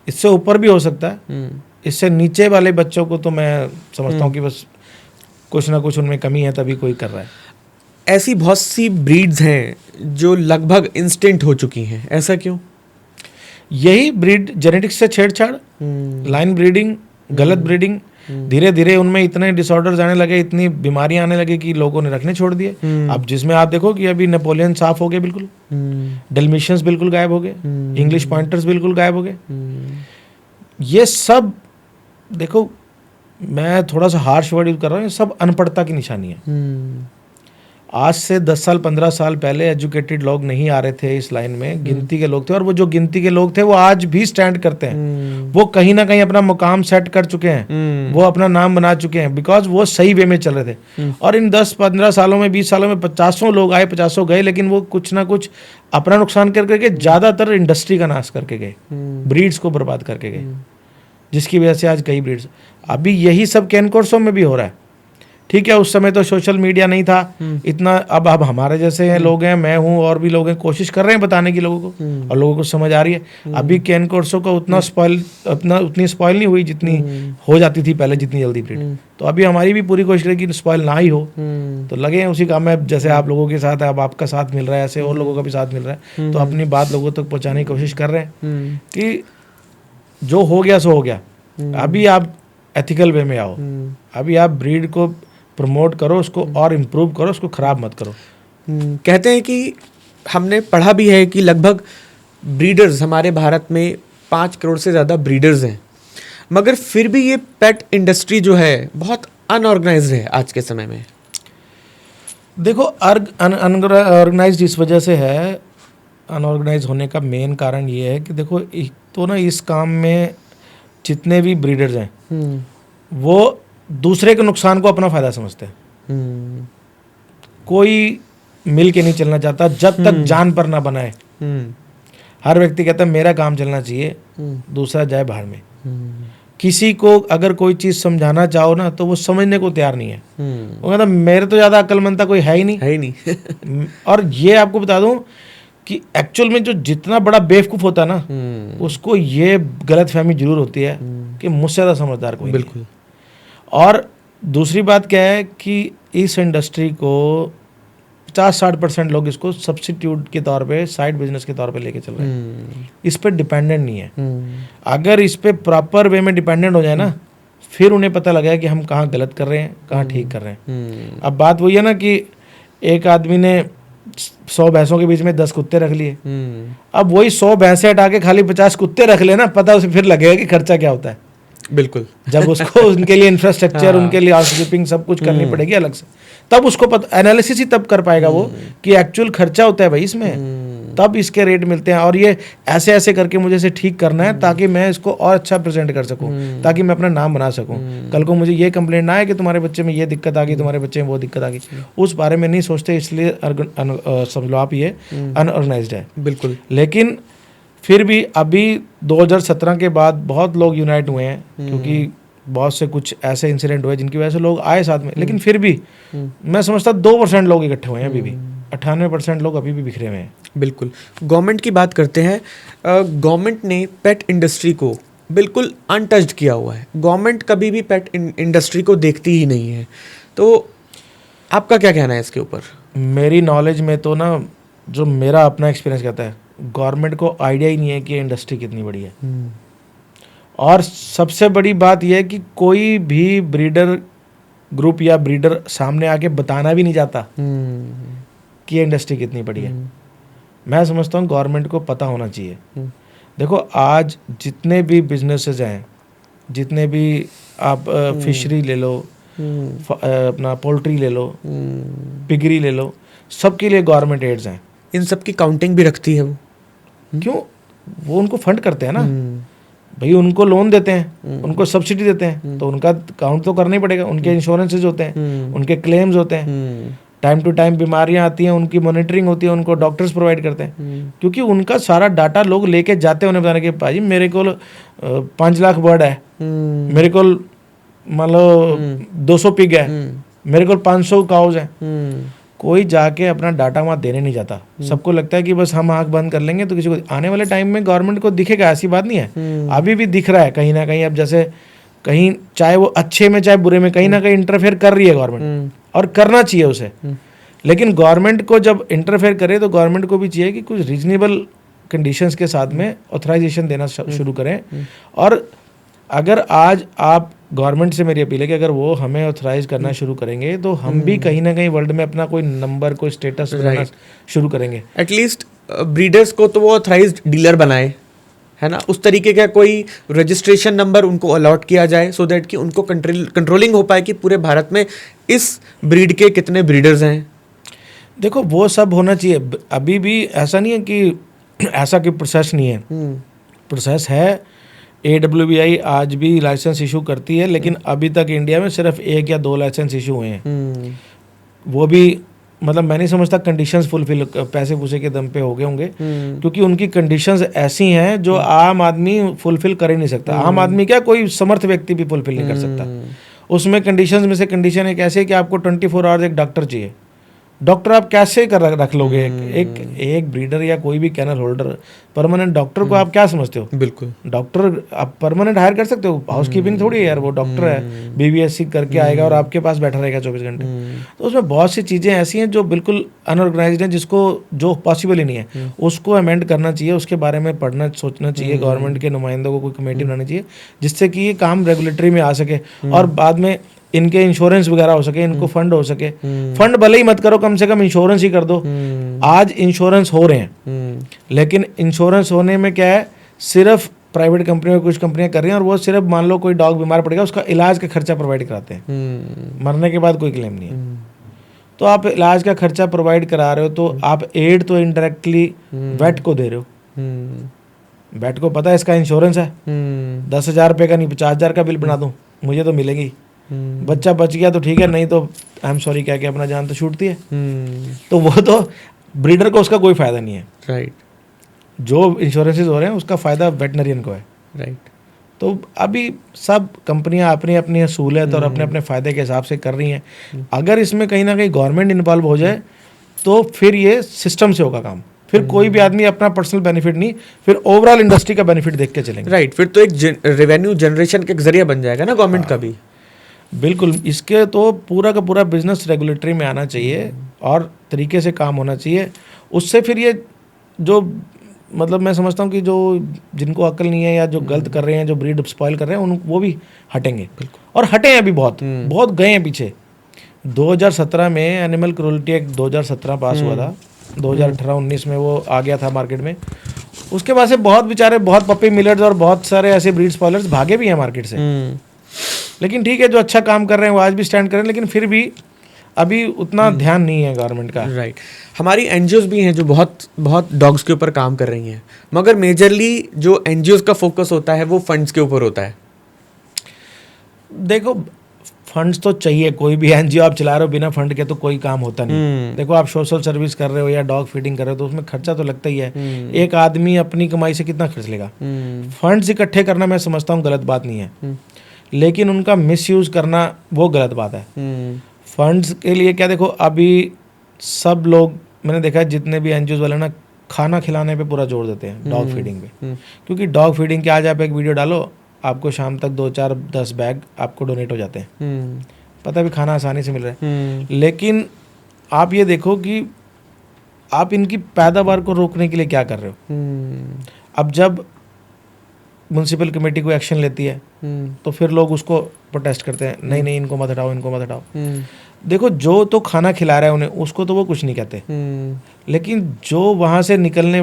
इससे ऊपर भी हो सकता है, इससे नीचे वाले बच्चों को तो मैं समझता हूँ कि बस कुछ ना कुछ उनमें कमी है, तभी कोई कर रहा है। ऐसी बहुत सी ब्रीड्स हैं जो लगभग इंस्टेंट हो चुकी हैं, ऐसा क्यों? यही ब्रीड जेनेटिक्स से छेड़छाड़, लाइन ब्रीडिंग, गलत ब्रीडिंग, धीरे धीरे उनमें इतने डिसऑर्डर्स आने लगे, इतनी बीमारियां आने लगे कि लोगों ने रखने छोड़ दिए। अब जिसमें आप देखो कि अभी नेपोलियन साफ हो गए बिल्कुल, डल्मेशियंस बिल्कुल गायब हो गए, इंग्लिश पॉइंटर्स बिल्कुल गायब हो गए। ये सब देखो, मैं थोड़ा सा हार्श वर्ड यूज कर रहा हूँ, ये सब अनपढ़ता की निशानी है। आज से 10 साल 15 साल पहले एजुकेटेड लोग नहीं आ रहे थे इस लाइन में, गिनती के लोग थे, और वो जो गिनती के लोग थे वो आज भी स्टैंड करते हैं। वो कहीं ना कहीं अपना मुकाम सेट कर चुके हैं, वो अपना नाम बना चुके हैं, बिकॉज वो सही वे में चल रहे थे। और इन 10-15 सालों में 20 सालों में 50 लोग आए, 50 गए, लेकिन वो कुछ ना कुछ अपना नुकसान करके ज्यादातर इंडस्ट्री का नाश करके गए, ब्रीड्स को बर्बाद करके गए, जिसकी वजह से आज कई ब्रीड्स, अभी यही सब कैन कोर्सों में भी हो रहा है। ठीक है, उस समय तो सोशल मीडिया नहीं था इतना, अब हमारे जैसे हैं लोग हैं, मैं हूँ और भी लोग हैं, कोशिश कर रहे हैं बताने की लोगों को, और लोगों को समझ आ रही है। अभी कैन कोर्सों को उतना उतनी स्पॉइल नहीं हुई जितनी हो जाती थी पहले, जितनी जल्दी ब्रीड। तो अभी हमारी भी पूरी कोशिश है कि स्पॉइल ना ही हो, तो लगे हैं उसी काम में, जैसे आप लोगों के साथ, अब आपका साथ मिल रहा है, ऐसे और लोगों का भी साथ मिल रहा है, तो अपनी बात लोगों तक पहुँचाने की कोशिश कर रहे हैं कि जो हो गया सो हो गया। अभी आप एथिकल वे में आओ, अभी आप ब्रीड को प्रमोट करो, उसको और इम्प्रूव करो, उसको खराब मत करो। कहते हैं कि हमने पढ़ा भी है कि लगभग ब्रीडर्स हमारे भारत में 5 करोड़ से ज़्यादा ब्रीडर्स हैं, मगर फिर भी ये पेट इंडस्ट्री जो है बहुत अनऑर्गेनाइज्ड है आज के समय में। देखो, अनऑर्गेनाइज्ड इस वजह से है, अनऑर्गेनाइज होने का मेन कारण ये है कि देखो, एक तो ना इस काम में जितने भी ब्रीडर्स हैं वो दूसरे के नुकसान को अपना फायदा समझते हैं। कोई मिल के नहीं चलना चाहता जब तक जान पर ना बनाए। हर व्यक्ति कहता है मेरा काम चलना चाहिए, दूसरा जाए बाहर में। किसी को अगर कोई चीज समझाना चाहो ना तो वो समझने को तैयार नहीं है। वो कहता मेरे तो ज्यादा अक्लमंद कोई है ही नहीं। और ये आपको बता दूं कि एक्चुअल में जो जितना बड़ा बेवकूफ होता है ना, उसको ये गलतफहमी जरूर होती है कि मुझसे ज़्यादा समझदार कोई बिल्कुल नहीं। और दूसरी बात क्या है कि इस इंडस्ट्री को 50-60% लोग इसको सब्स्टिट्यूट के तौर पे, साइड बिजनेस के तौर पे लेके चल रहे हैं, इस पे डिपेंडेंट नहीं है। अगर इस पे प्रॉपर वे में डिपेंडेंट हो जाए ना, फिर उन्हें पता लगा कि हम कहाँ गलत कर रहे हैं, कहाँ ठीक कर रहे हैं। अब बात वही है ना कि एक आदमी ने 100 भैंसों के बीच में 10 कुत्ते रख लिए, अब वही 100 भैंसे हटा के खाली 50 कुत्ते रख लेना, पता उसे फिर लगेगा कि खर्चा क्या होता है। बिल्कुल, जब उसको उनके लिए इंफ्रास्ट्रक्चर, उनके लिए हाउसकीपिंग सब कुछ करनी पड़ेगी अलग से, तब उसको पता, एनालिसिस ही तब कर पाएगा वो कि एक्चुअल खर्चा होता है भाई इसमें, तब इसके रेट मिलते हैं। और ये ऐसे ऐसे करके मुझे इसे ठीक करना है ताकि मैं इसको और अच्छा प्रेजेंट कर सकूं, ताकि मैं अपना नाम बना सकूं। कल को मुझे ये कंप्लेंट ना आए कि तुम्हारे बच्चे में ये दिक्कत आ गई, तुम्हारे बच्चे में वो दिक्कत आ गई, उस बारे में नहीं सोचते, इसलिए समझ लो आप ये अनऑर्गेनाइज्ड है। बिल्कुल। लेकिन फिर भी अभी 2017 के बाद बहुत लोग यूनाइट हुए हैं, क्योंकि बहुत से कुछ ऐसे इंसिडेंट हुए जिनकी वजह से लोग आए साथ में। लेकिन फिर भी मैं समझता 2% लोग इकट्ठे हुए हैं अभी भी, 98% लोग अभी भी बिखरे हुए हैं। बिल्कुल। गवर्नमेंट की बात करते हैं, गवर्नमेंट ने पेट इंडस्ट्री को बिल्कुल अनटच्ड किया हुआ है। गवर्नमेंट कभी भी पेट इंडस्ट्री को देखती ही नहीं है, तो आपका क्या कहना है इसके ऊपर? मेरी नॉलेज में तो ना, जो मेरा अपना एक्सपीरियंस कहता है, गवर्नमेंट को आइडिया ही नहीं है कि इंडस्ट्री कितनी बड़ी है। और सबसे बड़ी बात यह है कि कोई भी ब्रीडर ग्रुप या ब्रीडर सामने आके बताना भी नहीं चाहता कि इंडस्ट्री कितनी बड़ी है। मैं समझता हूँ गवर्नमेंट को पता होना चाहिए। देखो, आज जितने भी बिजनेसेस हैं, जितने भी आप फिशरी ले लो, अपना पोल्ट्री ले लो, पिगरी ले लो, सबके लिए गवर्नमेंट एड्स हैं। इन सब की काउंटिंग भी रखती है वो। क्यों? वो उनको फंड करते हैं ना भाई, उनको लोन देते हैं, उनको सब्सिडी देते हैं, तो उनका काउंट तो करना ही पड़ेगा। उनके इंश्योरेंसेज होते हैं, उनके क्लेम्स होते हैं, टाइम टू टाइम बीमारियां आती हैं, उनकी मॉनिटरिंग होती है, उनको डॉक्टर्स प्रोवाइड करते हैं, क्योंकि उनका सारा डाटा लोग लेके जाते हैं उन्हें बताने के, भाई मेरे को 5 लाख बर्ड है, मेरे को मान लो 200 पिग है, मेरे को 500 काउज है। कोई जाके अपना डाटा वहाँ देने नहीं जाता। सबको लगता है कि बस हम आंख बंद कर लेंगे तो किसी को, आने वाले टाइम में गवर्नमेंट को दिखेगा, ऐसी बात नहीं है, अभी भी दिख रहा है कहीं ना कहीं। अब जैसे कहीं, चाहे वो अच्छे में चाहे बुरे में, कहीं ना कहीं इंटरफेयर कर रही है गवर्नमेंट, और करना चाहिए उसे। लेकिन गवर्नमेंट को जब इंटरफेयर करे तो गवर्नमेंट को भी चाहिए कि कुछ रीजनेबल कंडीशंस के साथ में ऑथराइजेशन देना शुरू करें। और अगर आज आप गवर्नमेंट से मेरी अपील है कि अगर वो हमें ऑथराइज करना शुरू करेंगे तो हम भी कहीं ना कहीं वर्ल्ड में अपना कोई नंबर, कोई स्टेटस बनाना शुरू करेंगे। एटलीस्ट ब्रीडर्स को तो वो ऑथराइज्ड डीलर बनाए, है ना, उस तरीके का कोई रजिस्ट्रेशन नंबर उनको अलॉट किया जाए सो दैट कि उनको कंट्रोलिंग हो पाए कि पूरे भारत में इस ब्रीड के कितने ब्रीडर्स हैं। देखो वो सब होना चाहिए। अभी भी ऐसा नहीं है कि ऐसा कोई प्रोसेस नहीं है, प्रोसेस है। AWBI आज भी लाइसेंस इशू करती है, लेकिन अभी तक इंडिया में सिर्फ 1 या 2 लाइसेंस इशू हुए हैं। वो भी मतलब मैं नहीं समझता कंडीशंस फुलफिल पैसे पूसे के दम पे हो गए होंगे, क्योंकि उनकी कंडीशंस ऐसी हैं जो आम आदमी फुलफिल कर ही नहीं सकता। आम आदमी क्या, कोई समर्थ व्यक्ति भी फुलफिल नहीं कर सकता। उसमें कंडीशंस में से कंडीशन एक ऐसी है कि आपको 24 आवर्स एक डॉक्टर चाहिए। डॉक्टर आप कैसे कर रख लोगे? एक ब्रीडर या कोई भी कैनल होल्डर, परमानेंट डॉक्टर को आप क्या समझते हो? बिल्कुल, डॉक्टर आप परमानेंट हायर कर सकते हो, हाउस कीपिंग थोड़ी है यार, वो डॉक्टर है, BBSc करके आएगा और आपके पास बैठा रहेगा 24 घंटे। तो उसमें बहुत सी चीज़ें ऐसी हैं जो बिल्कुल अनऑर्गेनाइज्ड हैं, जिसको जो पॉसिबल ही नहीं है, उसको अमेंड करना चाहिए। उसके बारे में पढ़ना सोचना चाहिए, गवर्नमेंट के नुमाइंदों को कोई कमेटी बनानी चाहिए जिससे कि ये काम रेगुलेटरी में आ सके और बाद में इनके इंश्योरेंस वगैरह हो सके, इनको फंड हो सके। फंड भले ही मत करो, कम से कम इंश्योरेंस ही कर दो। आज इंश्योरेंस हो रहे हैं, लेकिन इंश्योरेंस होने में क्या है, सिर्फ प्राइवेट कंपनियों, कुछ कंपनियां कर रही हैं और वो सिर्फ मान लो कोई डॉग बीमार पड़ गया, उसका इलाज का खर्चा प्रोवाइड कराते हैं, मरने के बाद कोई क्लेम नहीं है। तो आप इलाज का खर्चा प्रोवाइड करा रहे हो तो आप एड तो इनडायरेक्टली वेट को दे रहे हो। वेट को पता है इसका इंश्योरेंस है, 10,000 रुपये का नहीं 50,000 का बिल बना दूं, मुझे तो मिलेगी। बच्चा बच गया तो ठीक है, नहीं तो आई एम सॉरी कह के अपना जान तो छूटती है। तो वो तो ब्रीडर को उसका कोई फायदा नहीं है। राइट, जो इंश्योरेंसेस हो रहे हैं उसका फायदा वेटनरियन को है। राइट। तो अभी सब कंपनियां अपनी अपनी सहूलियत और अपने अपने फायदे के हिसाब से कर रही हैं। अगर इसमें कहीं ना कहीं गवर्नमेंट इन्वॉल्व हो जाए तो फिर ये सिस्टम से होगा काम। फिर कोई भी आदमी अपना पर्सनल बेनिफिट नहीं, फिर ओवरऑल इंडस्ट्री का बेनिफिट देख के चलेंगे। राइट, फिर तो एक रेवेन्यू जनरेशन का एक जरिया बन जाएगा ना गवर्नमेंट का भी। बिल्कुल, इसके तो पूरा का पूरा बिजनेस रेगुलेटरी में आना चाहिए और तरीके से काम होना चाहिए। उससे फिर ये जो मतलब मैं समझता हूँ कि जो जिनको अक्ल नहीं है या जो गलत कर रहे हैं, जो ब्रीड स्पॉइल कर रहे हैं, उन वो भी हटेंगे और हटे हैं अभी बहुत बहुत गए हैं पीछे। 2017 में एनिमल क्रूरल्टी एक्ट 2017 पास हुआ था, 2018-19 में वो आ गया था मार्केट में। उसके बाद से बहुत बेचारे बहुत पप्पी मिलर्स और बहुत सारे ऐसे ब्रीड स्पॉयलर्स भागे भी हैं मार्केट से। लेकिन ठीक है, जो अच्छा काम कर रहे हैं वो आज भी स्टैंड कर रहे हैं, लेकिन फिर भी अभी उतना ध्यान नहीं है गवर्नमेंट का। राइट, हमारी एनजीओज भी हैं जो बहुत बहुत डॉग्स के ऊपर काम कर रही हैं, मगर मेजरली जो एनजीओज का फोकस होता है वो फंड्स के ऊपर होता है। देखो फंड्स तो चाहिए, कोई भी एनजीओ आप चला रहे हो बिना फंड के तो कोई काम होता नहीं। देखो आप सोशल सर्विस कर रहे हो या डॉग फीडिंग कर रहे हो तो उसमें खर्चा तो लगता ही है। एक आदमी अपनी कमाई से कितना खर्च लेगा? फंड्स इकट्ठे करना मैं समझता हूँ गलत बात नहीं है, लेकिन उनका मिसयूज करना वो गलत बात है। फंड्स के लिए क्या, देखो अभी सब लोग मैंने देखा है जितने भी एनजीओ वाले ना खाना खिलाने पे पूरा जोर देते हैं, डॉग फीडिंग पे। क्योंकि डॉग फीडिंग के आज आप एक वीडियो डालो, आपको शाम तक 2-4-10 बैग आपको डोनेट हो जाते हैं। पता भी खाना आसानी से मिल रहा है। लेकिन आप ये देखो कि आप इनकी पैदावार को रोकने के लिए क्या कर रहे हो। अब जब म्यूनसिपल कमेटी को एक्शन लेती है तो फिर लोग उसको प्रोटेस्ट करते हैं, नहीं नहीं इनको मत हटाओ, इनको मत हटाओ। देखो जो तो खाना खिला रहा है उन्हें, उसको तो वो कुछ नहीं कहते, लेकिन जो वहाँ से निकलने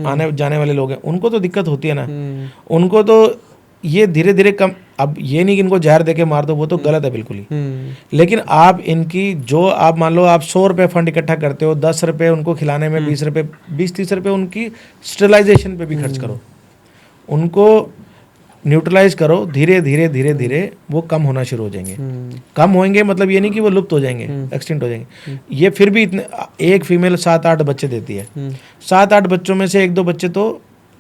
आने जाने वाले लोग हैं उनको तो दिक्कत होती है ना। उनको तो ये धीरे धीरे कम, अब ये नहीं कि इनको जहर देके मार दो, वो तो गलत है बिल्कुल ही। लेकिन आप इनकी जो आप मान लो आप 100 रुपये फंड इकट्ठा करते हो, 10 रुपये उनको खिलाने में, 20 रुपये 20-30 रुपये उनकी स्टरलाइजेशन पे भी खर्च करो, उनको न्यूट्रलाइज करो। धीरे धीरे धीरे धीरे वो कम होना शुरू हो जाएंगे। कम होंगे मतलब ये नहीं कि वो लुप्त हो जाएंगे, एक्सटिंक्ट हो जाएंगे। ये फिर भी इतने, एक फीमेल 7-8 बच्चे देती है, 7-8 बच्चों में से 1-2 बच्चे तो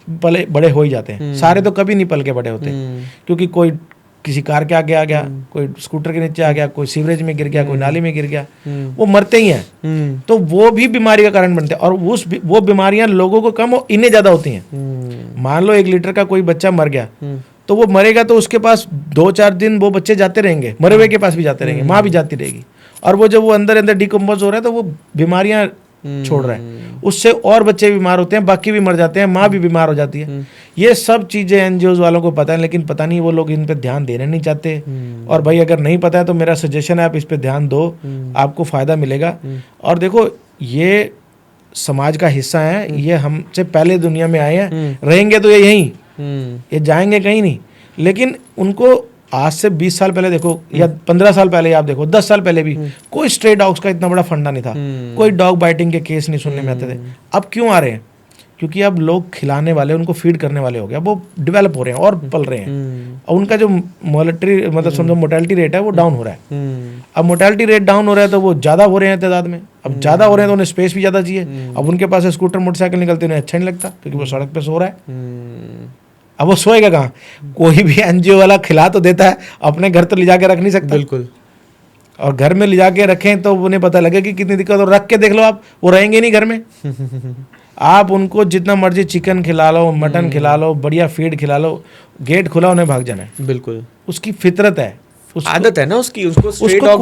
पले बड़े हो ही जाते हैं। सारे तो कभी नहीं पल के बड़े होते, क्योंकि कोई किसी कार के आगे आ गया, कोई स्कूटर के नीचे आ गया, कोई सीवरेज में गिर गया, कोई नाली में गिर गया, वो मरते ही हैं। तो वो भी बीमारी का कारण बनते हैं और वो बीमारियां लोगों को कम इन्हें ज्यादा होती हैं। मान लो 1 लीटर का कोई बच्चा मर गया तो वो मरेगा तो उसके पास 2-4 दिन वो बच्चे जाते रहेंगे, मरे हुए के पास भी जाते रहेंगे, माँ भी जाती रहेगी, और वो जब वो अंदर अंदर डिकम्पोज हो रहा है तो वो बीमारियां छोड़ रहा है, उससे और बच्चे बीमार होते हैं, बाकी भी मर जाते हैं, माँ भी बीमार हो जाती है। ये सब चीज़ें एनजीओज वालों को पता है, लेकिन पता नहीं वो लोग इन पे ध्यान देना नहीं चाहते। और भाई अगर नहीं पता है तो मेरा सजेशन है आप इस पे ध्यान दो, आपको फ़ायदा मिलेगा। और देखो ये समाज का हिस्सा है, ये हमसे पहले दुनिया में आए हैं, रहेंगे तो ये यहीं, ये जाएंगे कहीं नहीं। लेकिन उनको आज से 20 साल पहले देखो या 15 साल पहले आप देखो, 10 साल पहले भी कोई स्ट्रे डॉग्स का इतना बड़ा फंडा नहीं था, कोई डॉग बाइटिंग के केस नहीं सुनने में आते थे। अब क्यों आ रहे हैं? क्योंकि अब लोग खिलाने वाले, उनको फीड करने वाले हो गए, वो डेवलप हो रहे हैं और पल रहे हैं। और उनका जो मोलिटरी मतलब समझो मोर्टेलिटी रेट है वो डाउन हो रहा है। अब मोर्टेलिटी रेट डाउन हो रहा है तो वो ज़्यादा हो रहे हैं तादाद में। अब ज़्यादा हो रहे हैं तो उन्हें स्पेस भी ज़्यादा चाहिए। अब उनके पास स्कूटर मोटरसाइकिल निकलते उन्हें अच्छा नहीं लगता, क्योंकि वो सड़क पे सो रहा है। अब वो सोएगा कहाँ? कोई भी एनजीओ वाला खिला तो देता है, अपने घर तो ले जाके रख नहीं सकता। बिल्कुल। और घर में ले जाके रखें तो उन्हें पता लगे कि कितनी दिक्कत, और रख के देख लो आप, वो रहेंगे नहीं घर में। आप उनको जितना मर्जी चिकन खिला लो, मटन खिला लो, बढ़िया फीड खिला लो, गेट खुला उन्हें भाग जाना है। बिल्कुल, उसकी फितरत है, आदत है ना उसकी, उसको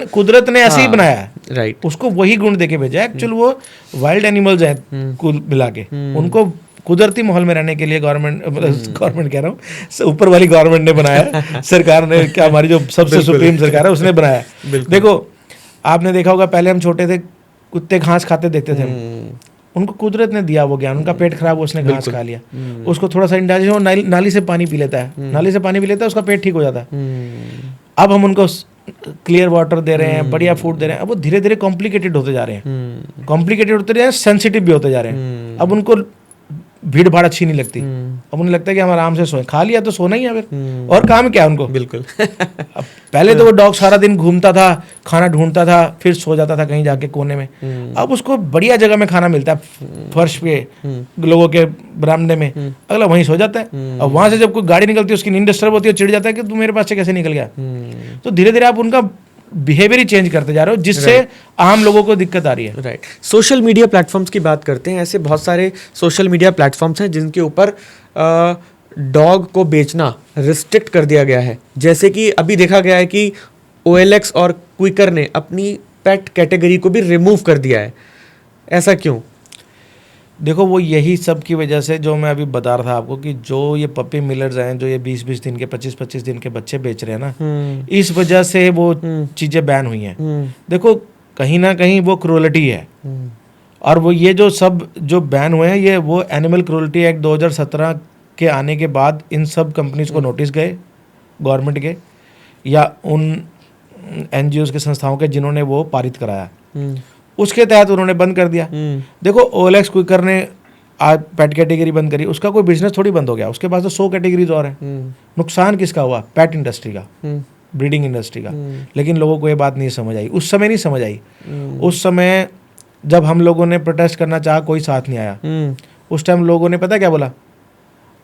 कुदरत ने ऐसे ही बनाया है। राइट, उसको वही गुण देके भेजा है। एक्चुअल वो वाइल्ड एनिमल्स हैं कुल मिला के, उनको कुदरती माहौल में रहने के लिए गवर्नमेंट कह रहा हूँ, ऊपर वाली गवर्नमेंट ने बनाया, सरकार ने, क्या हमारी जो सबसे सुप्रीम सरकार है उसने बनाया। देखो आपने देखा होगा, पहले हम छोटे थे, कुत्ते घास खाते देखते थे, उनको कुदरत ने दिया वो ज्ञान, उनका पेट खराब हो, उसने घास खा लिया, उसको थोड़ा सा इंडाइजेशन, वो नाली से पानी पी लेता है, नाली से पानी पी लेता है, उसका पेट ठीक हो जाता है। अब हम उनको क्लियर वाटर दे रहे हैं, बढ़िया फूड दे रहे हैं, अब वो धीरे धीरे कॉम्प्लिकेटेड होते जा रहे हैं, कॉम्प्लिकेटेड होते जा रहे हैं, सेंसिटिव भी होते जा रहे हैं। अब उनको भीड़ भाड़ अच्छी नहीं लगती, अब उन्हें लगता है कि हम आराम से सोएं, खा लिया तो सोना ही है फिर, और काम क्या है उनको। बिल्कुल। अब पहले तो वो डॉग सारा दिन घूमता था, खाना ढूंढता था, फिर सो जाता था कहीं जाके कोने में। अब उसको बढ़िया जगह में खाना मिलता है, फर्श पे, लोगों के बरामदे में, अगला वहीं सो जाता है। अब वहां से जब कोई गाड़ी निकलती है, उसकी नींद डिस्टर्ब होती है, चिढ़ जाता है कि तू मेरे पास से कैसे निकल गया। तो धीरे धीरे आप उनका बिहेवियर ही चेंज करते जा रहे हो, जिससे आम लोगों को दिक्कत आ रही है। राइट। सोशल मीडिया प्लेटफॉर्म्स की बात करते हैं। ऐसे बहुत सारे सोशल मीडिया प्लेटफॉर्म्स हैं जिनके ऊपर डॉग को बेचना रिस्ट्रिक्ट कर दिया गया है। जैसे कि अभी देखा गया है कि OLX और क्विकर ने अपनी पेट कैटेगरी को भी रिमूव कर दिया है। ऐसा क्यों? देखो वो यही सब की वजह से, जो मैं अभी बता रहा था आपको, कि जो ये पपी मिलर्स हैं, जो ये 20-20 दिन के, 25-25 दिन के बच्चे बेच रहे हैं ना, इस वजह से वो चीज़ें बैन हुई हैं। देखो कहीं ना कहीं वो क्रूरलिटी है, और वो ये जो सब जो बैन हुए हैं, ये वो एनिमल क्रूरलिटी एक्ट 2017 के आने के बाद इन सब कंपनीज को नोटिस गए गवर्नमेंट के, या उन NGOs के संस्थाओं के जिन्होंने वो पारित कराया, उसके तहत उन्होंने बंद कर दिया। देखो OLX क्विकर ने आज पेट कैटेगरी बंद करी, उसका कोई बिजनेस थोड़ी बंद हो गया, उसके पास तो 100 कैटेगरीज और हैं। नुकसान किसका हुआ? पेट इंडस्ट्री का, ब्रीडिंग इंडस्ट्री का। लेकिन लोगों को ये बात नहीं समझ आई, उस समय नहीं समझ आई। उस समय जब हम लोगों ने प्रोटेस्ट करना चाहा, कोई साथ नहीं आया। उस टाइम लोगों ने पता क्या बोला?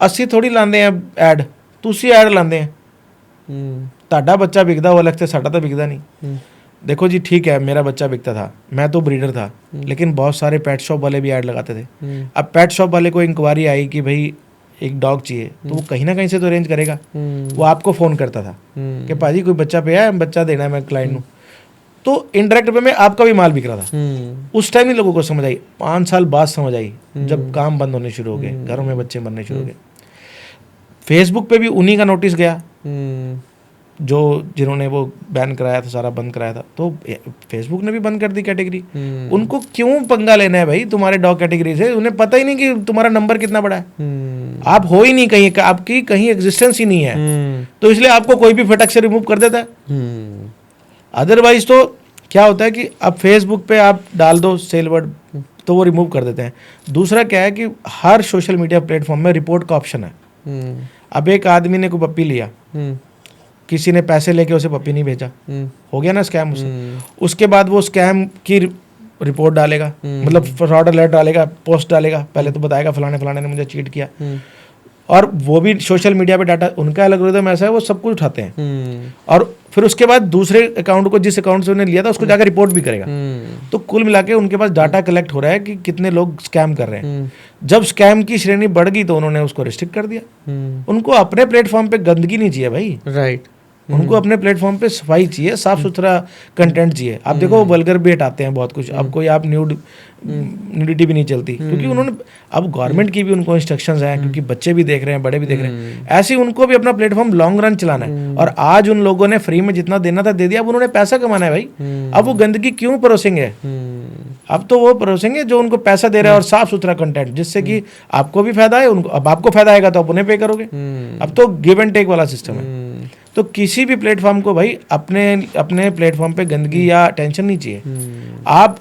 80 थोड़ी लाते हैं ऐड, तुसी ऐड लाते हैं, ताड़ा बच्चा बिकदा हो अलग से, साड़ा तो बिकदा नहीं। देखो जी ठीक है, मेरा बच्चा बिकता था, मैं तो ब्रीडर था, लेकिन बहुत सारे पेट शॉप वाले भी ऐड लगाते थे। अब पेट शॉप वाले को इंक्वायरी आई कि भाई एक डॉग चाहिए, तो वो कहीं ना कहीं से तो अरेंज करेगा। वो आपको फ़ोन करता था कि पाजी कोई बच्चा पे है, बच्चा देना है मैं क्लाइंट को, तो इनडायरेक्ट वे में आपका भी माल बिक रहा था। उस टाइम ही लोगों को समझ आई, 5 साल बाद समझ आई, जब काम बंद होने शुरू हो गए, घरों में बच्चे मरने शुरू हो गए। फेसबुक पे भी उन्हीं का नोटिस गया, जो जिन्होंने वो बैन कराया था, सारा बंद कराया था, तो फेसबुक ने भी बंद कर दी कैटेगरी। उनको क्यों पंगा लेना है भाई तुम्हारे डॉग कैटेगरी से? उन्हें पता ही नहीं कि तुम्हारा नंबर कितना बड़ा है, आप हो ही नहीं कहीं, आपकी कहीं एग्जिस्टेंस ही नहीं है, तो इसलिए आपको कोई भी फटक से रिमूव कर देता है। अदरवाइज तो क्या होता है कि अब फेसबुक पे आप डाल दो सेल वर्ड, तो वो रिमूव कर देते हैं। दूसरा क्या है कि हर सोशल मीडिया प्लेटफॉर्म में रिपोर्ट का ऑप्शन है। अब एक आदमी ने कोई पप्पी लिया, किसी ने पैसे लेके उसे पप्पी नहीं भेजा, हो गया ना स्कैम उसे। उसके बाद वो स्कैम की रिपोर्ट डालेगा, मतलब फ्रॉड अलर्ट डालेगा, पोस्ट डालेगा, पहले तो बताएगा फलाने फलाने ने मुझे चीट किया, और वो भी सोशल मीडिया पे डाटा, उनका एल्गोरिथम ऐसा है, वो सब कुछ उठाते हैं, और फिर उसके बाद दूसरे अकाउंट को, जिस अकाउंट से उन्होंने लिया था, उसको जाकर रिपोर्ट भी करेगा। तो कुल मिला के उनके पास डाटा कलेक्ट हो रहा है कि कितने लोग स्कैम कर रहे हैं। जब स्कैम की श्रेणी बढ़ गई तो उन्होंने उसको रिस्ट्रिक्ट कर दिया। उनको अपने प्लेटफॉर्म पे गंदगी नहीं चाहिए भाई। राइट। उनको अपने प्लेटफॉर्म पे सफाई चाहिए, साफ सुथरा कंटेंट चाहिए। आप देखो वल्गर भी हटाते हैं बहुत कुछ, अब कोई आप न्यूडिटी भी नहीं चलती, क्योंकि उन्होंने अब गवर्नमेंट की भी उनको इंस्ट्रक्शंस हैं, क्योंकि बच्चे भी देख रहे हैं, बड़े भी देख रहे हैं, ऐसे ही उनको भी अपना प्लेटफॉर्म लॉन्ग रन चलाना है। और आज उन लोगों ने फ्री में जितना देना था दे दिया, अब उन्होंने पैसा कमाना है भाई। अब वो गंदगी क्यों परोसेंगे? अब तो वो परोसेंगे जो उनको पैसा दे रहा है और साफ सुथरा कंटेंट, जिससे कि आपको भी फायदा है, उनको अब आपको फायदा आएगा तो आप उन्हें पे करोगे। अब तो गिव एंड टेक वाला सिस्टम है। तो किसी भी प्लेटफॉर्म को भाई अपने प्लेटफॉर्म पे गंदगी या टेंशन नहीं चाहिए। आप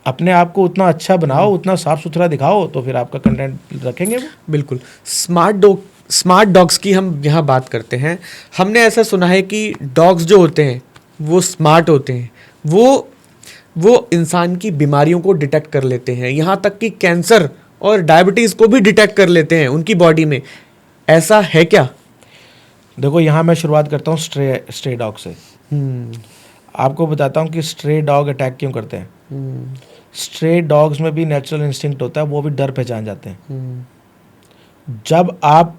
अपने आप को उतना अच्छा बनाओ, उतना साफ सुथरा दिखाओ, तो फिर आपका कंटेंट रखेंगे वो। बिल्कुल। स्मार्ट डॉग्स की हम यहाँ बात करते हैं। हमने ऐसा सुना है कि डॉग्स जो होते हैं वो स्मार्ट होते हैं, वो इंसान की बीमारियों को डिटेक्ट कर लेते हैं, यहाँ तक कि कैंसर और डायबिटीज़ को भी डिटेक्ट कर लेते हैं उनकी बॉडी में। ऐसा है क्या? देखो, यहाँ मैं शुरुआत करता हूँ स्ट्रे डॉग से। आपको बताता हूँ कि स्ट्रे डॉग अटैक क्यों करते हैं। स्ट्रे डॉग्स में भी नेचुरल इंस्टिंक्ट होता है, वो भी डर पहचान जाते हैं। जब आप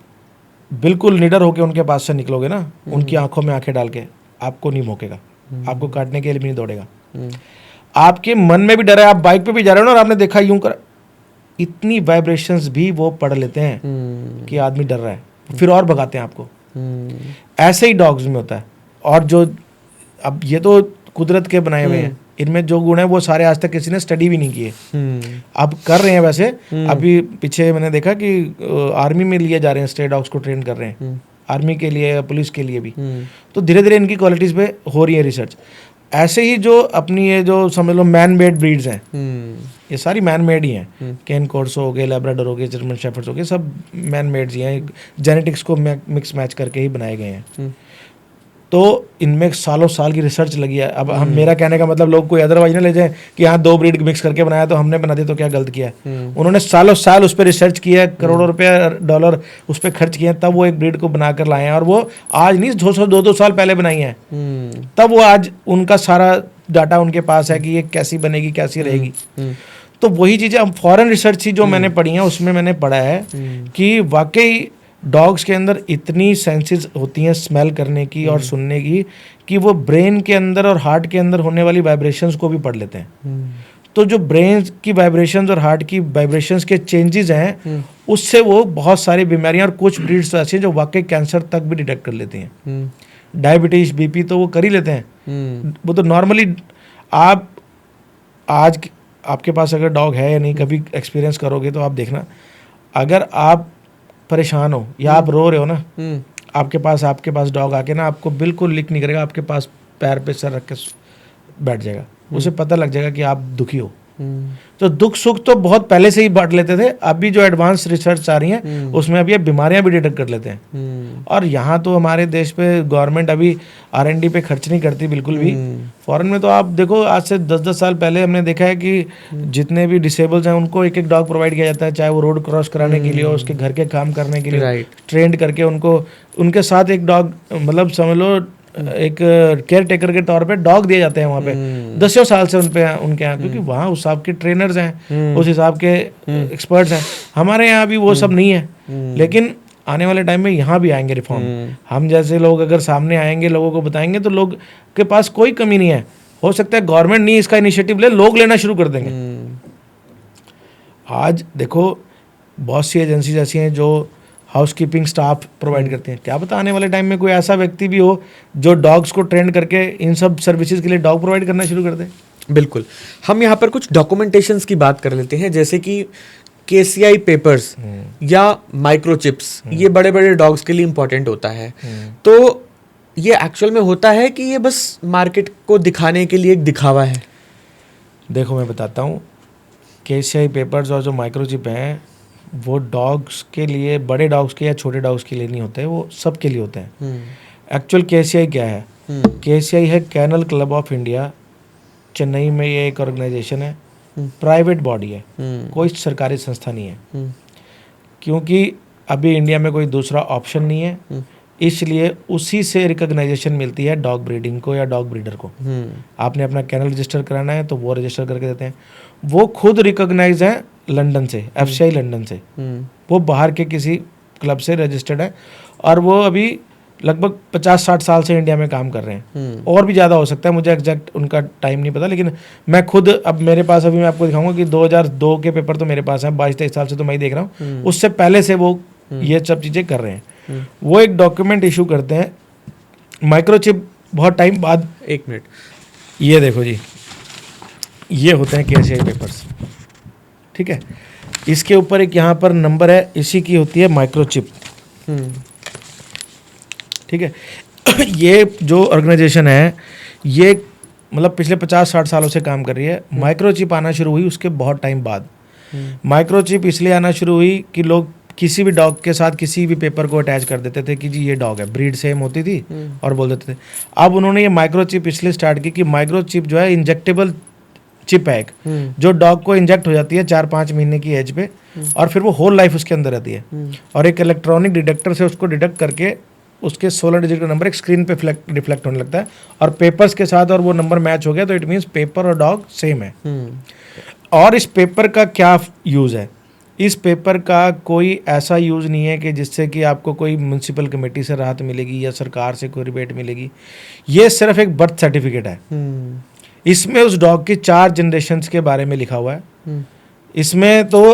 बिल्कुल निडर होकर उनके पास से निकलोगे ना, उनकी आंखों में आंखें डाल के, आपको नहीं भौंकेगा, आपको काटने के लिए भी नहीं दौड़ेगा। आपके मन में भी डर है, आप बाइक पे भी जा रहे हो ना और आपने देखा यूं कर, इतनी वाइब्रेशंस भी वो पढ़ लेते हैं कि आदमी डर रहा है, फिर और भगाते हैं आपको। ऐसे ही डॉग्स में होता है। और जो अब ये तो कुदरत के बनाए हुए हैं, इनमें जो गुण है वो सारे आज तक किसी ने स्टडी भी नहीं किए। अब कर रहे हैं वैसे। अभी पीछे मैंने देखा कि आर्मी में लिए जा रहे हैं, स्ट्रे डॉग्स को ट्रेन कर रहे हैं, आर्मी के लिए, पुलिस के लिए भी। तो धीरे धीरे इनकी क्वालिटीज पे हो रही है रिसर्च। ऐसे ही जो अपनी ये जो समझ लो मैन मेड ब्रीड्स हैं, ये सारी मैन मेड ही हैं। कैन कोर्सो हो गए, लैब्राडोर हो गए, जर्मन शेफर्ड्स हो गए, सब मैन मेड्स ही हैं, जेनेटिक्स को मिक्स मैच करके ही बनाए गए हैं। तो इनमें सालों साल की रिसर्च लगी है। अब हम, मेरा कहने का मतलब, लोग कोई अदरवाइज ना ले जाए कि हाँ 2 ब्रीड मिक्स करके बनाया तो हमने बना दिया तो क्या गलत किया है। उन्होंने सालों साल उस पर रिसर्च किया है, करोड़ों रुपया डॉलर उस पर खर्च किए हैं, तब वो एक ब्रीड को बनाकर लाए हैं। और वो आज नहीं 200-200 साल पहले बनाई है, तब वो आज उनका सारा डाटा उनके पास है कि ये कैसी बनेगी, कैसी रहेगी। तो वही चीज़ें अब फॉरेन रिसर्च ही जो मैंने पढ़ी है, उसमें मैंने पढ़ा है कि वाकई डॉग्स के अंदर इतनी सेंसेस होती हैं स्मेल करने की और सुनने की, कि वो ब्रेन के अंदर और हार्ट के अंदर होने वाली वाइब्रेशंस को भी पढ़ लेते हैं। तो जो ब्रेन की वाइब्रेशंस और हार्ट की वाइब्रेशंस के चेंजेस हैं, उससे वो बहुत सारी बीमारियां, और कुछ ब्रीड्स ऐसी हैं जो वाकई कैंसर तक भी डिटेक्ट कर लेती हैं। डायबिटीज, बीपी तो वो कर ही लेते हैं। वो तो नॉर्मली, आप आज आपके पास अगर डॉग है या नहीं, कभी एक्सपीरियंस करोगे तो आप देखना, अगर आप परेशान हो या आप रो रहे हो ना, आपके पास डॉग आके ना आपको बिल्कुल लिक नहीं करेगा, आपके पास पैर पे सर रख के बैठ जाएगा, उसे पता लग जाएगा कि आप दुखी हो। तो दुख सुख तो बहुत पहले से ही बांट लेते थे। अभी जो एडवांस रिसर्च आ रही हैं, उसमें अभी बीमारियां भी डिटेक्ट कर लेते हैं। और यहाँ तो हमारे देश पे गवर्नमेंट अभी R&D पे खर्च नहीं करती बिल्कुल भी। फॉरेन में तो आप देखो, आज से 10-10 साल पहले हमने देखा है कि जितने भी डिसेबल्स हैं उनको एक डॉग प्रोवाइड किया जाता है, चाहे वो रोड क्रॉस कराने के लिए हो, उसके घर के काम करने के लिए, ट्रेंड करके उनको, उनके साथ एक डॉग, मतलब समझ लो एक केयर टेकर के तौर पे डॉग दिए जाते हैं वहाँ पे 10 साल से उनके यहाँ, क्योंकि वहाँ उस हिसाब के ट्रेनर्स हैं, उस हिसाब के एक्सपर्ट्स हैं। हमारे यहाँ भी वो सब नहीं है, लेकिन आने वाले टाइम में यहाँ भी आएंगे रिफॉर्म। हम जैसे लोग अगर सामने आएंगे, लोगों को बताएंगे, तो लोग के पास कोई कमी नहीं है। हो सकता है गवर्नमेंट नहीं इसका इनिशिएटिव ले, लोग लेना शुरू कर देंगे। आज देखो बहुत सी एजेंसीज ऐसी हैं जो हाउसकीपिंग स्टाफ प्रोवाइड करते हैं। क्या पता आने वाले टाइम में कोई ऐसा व्यक्ति भी हो जो डॉग्स को ट्रेन करके इन सब सर्विसेज के लिए डॉग प्रोवाइड करना शुरू कर दे। बिल्कुल। हम यहाँ पर कुछ डॉक्यूमेंटेशंस की बात कर लेते हैं, जैसे कि KCI पेपर्स या माइक्रोचिप्स, ये बड़े बड़े डॉग्स के लिए इम्पोर्टेंट होता है। तो ये एक्चुअल में होता है कि ये बस मार्केट को दिखाने के लिए एक दिखावा है? देखो मैं बताता हूँ, KCI पेपर्स और जो माइक्रोचिप हैं वो डॉग्स के लिए, बड़े डॉग्स के या छोटे डॉग्स के लिए नहीं होते, वो सब के लिए होते हैं। एक्चुअल KCI क्या है? KCI है kennel club of India, Chennai में ये एक ऑर्गेनाइजेशन है, प्राइवेट बॉडी है, कोई सरकारी संस्था नहीं है, क्योंकि अभी इंडिया में कोई दूसरा ऑप्शन नहीं है, इसलिए उसी से रिकॉग्नाइजेशन मिलती है डॉग ब्रीडिंग को या डॉग ब्रीडर को। आपने अपना कैनल रजिस्टर कराना है तो वो रजिस्टर करके देते हैं। वो खुद रिकॉग्नाइज है लंदन से, FCI लंदन से, वो बाहर के किसी क्लब से रजिस्टर्ड है, और वो अभी लगभग 50-60 साल से इंडिया में काम कर रहे हैं, और भी ज़्यादा हो सकता है, मुझे एग्जैक्ट उनका टाइम नहीं पता, लेकिन मैं खुद अब मेरे पास अभी मैं आपको दिखाऊंगा कि 2002 के पेपर तो मेरे पास हैं, 22-23 साल से तो मैं ही देख रहा हूँ, उससे पहले से वो ये सब चीज़ें कर रहे हैं। वो एक डॉक्यूमेंट इशू करते हैं, माइक्रोचिप बहुत टाइम बाद। 1 मिनट, ये देखो जी, ये होते हैं KCI पेपर्स, ठीक है। इसके ऊपर एक यहाँ पर नंबर है, इसी की होती है माइक्रोचिप, ठीक है। ये जो ऑर्गेनाइजेशन है ये मतलब पिछले 50-60 सालों से काम कर रही है। माइक्रोचिप आना शुरू हुई उसके बहुत टाइम बाद। माइक्रोचिप इसलिए आना शुरू हुई कि लोग किसी भी डॉग के साथ किसी भी पेपर को अटैच कर देते थे कि जी ये डॉग है, ब्रीड सेम होती थी और बोल देते थे। अब उन्होंने ये माइक्रोचिप इसलिए स्टार्ट की कि माइक्रोचिप जो है इंजेक्टेबल चिप है एक, जो डॉग को इंजेक्ट हो जाती है 4-5 महीने की एज पे, और फिर वो होल लाइफ उसके अंदर रहती है, और एक इलेक्ट्रॉनिक डिटेक्टर से उसको डिटेक्ट करके उसके 16 डिजिट का नंबर एक स्क्रीन पे रिफ्लेक्ट होने लगता है, और पेपर्स के साथ और वो नंबर मैच हो गया तो इट मीन्स पेपर और डॉग सेम है। और इस पेपर का क्या यूज़ है? इस पेपर का कोई ऐसा यूज़ नहीं है कि जिससे कि आपको कोई म्यूनसिपल कमेटी से राहत मिलेगी या सरकार से कोई रिबेट मिलेगी। ये सिर्फ एक बर्थ सर्टिफिकेट है। इसमें उस डॉग की 4 जनरेशन्स के बारे में लिखा हुआ है। इसमें तो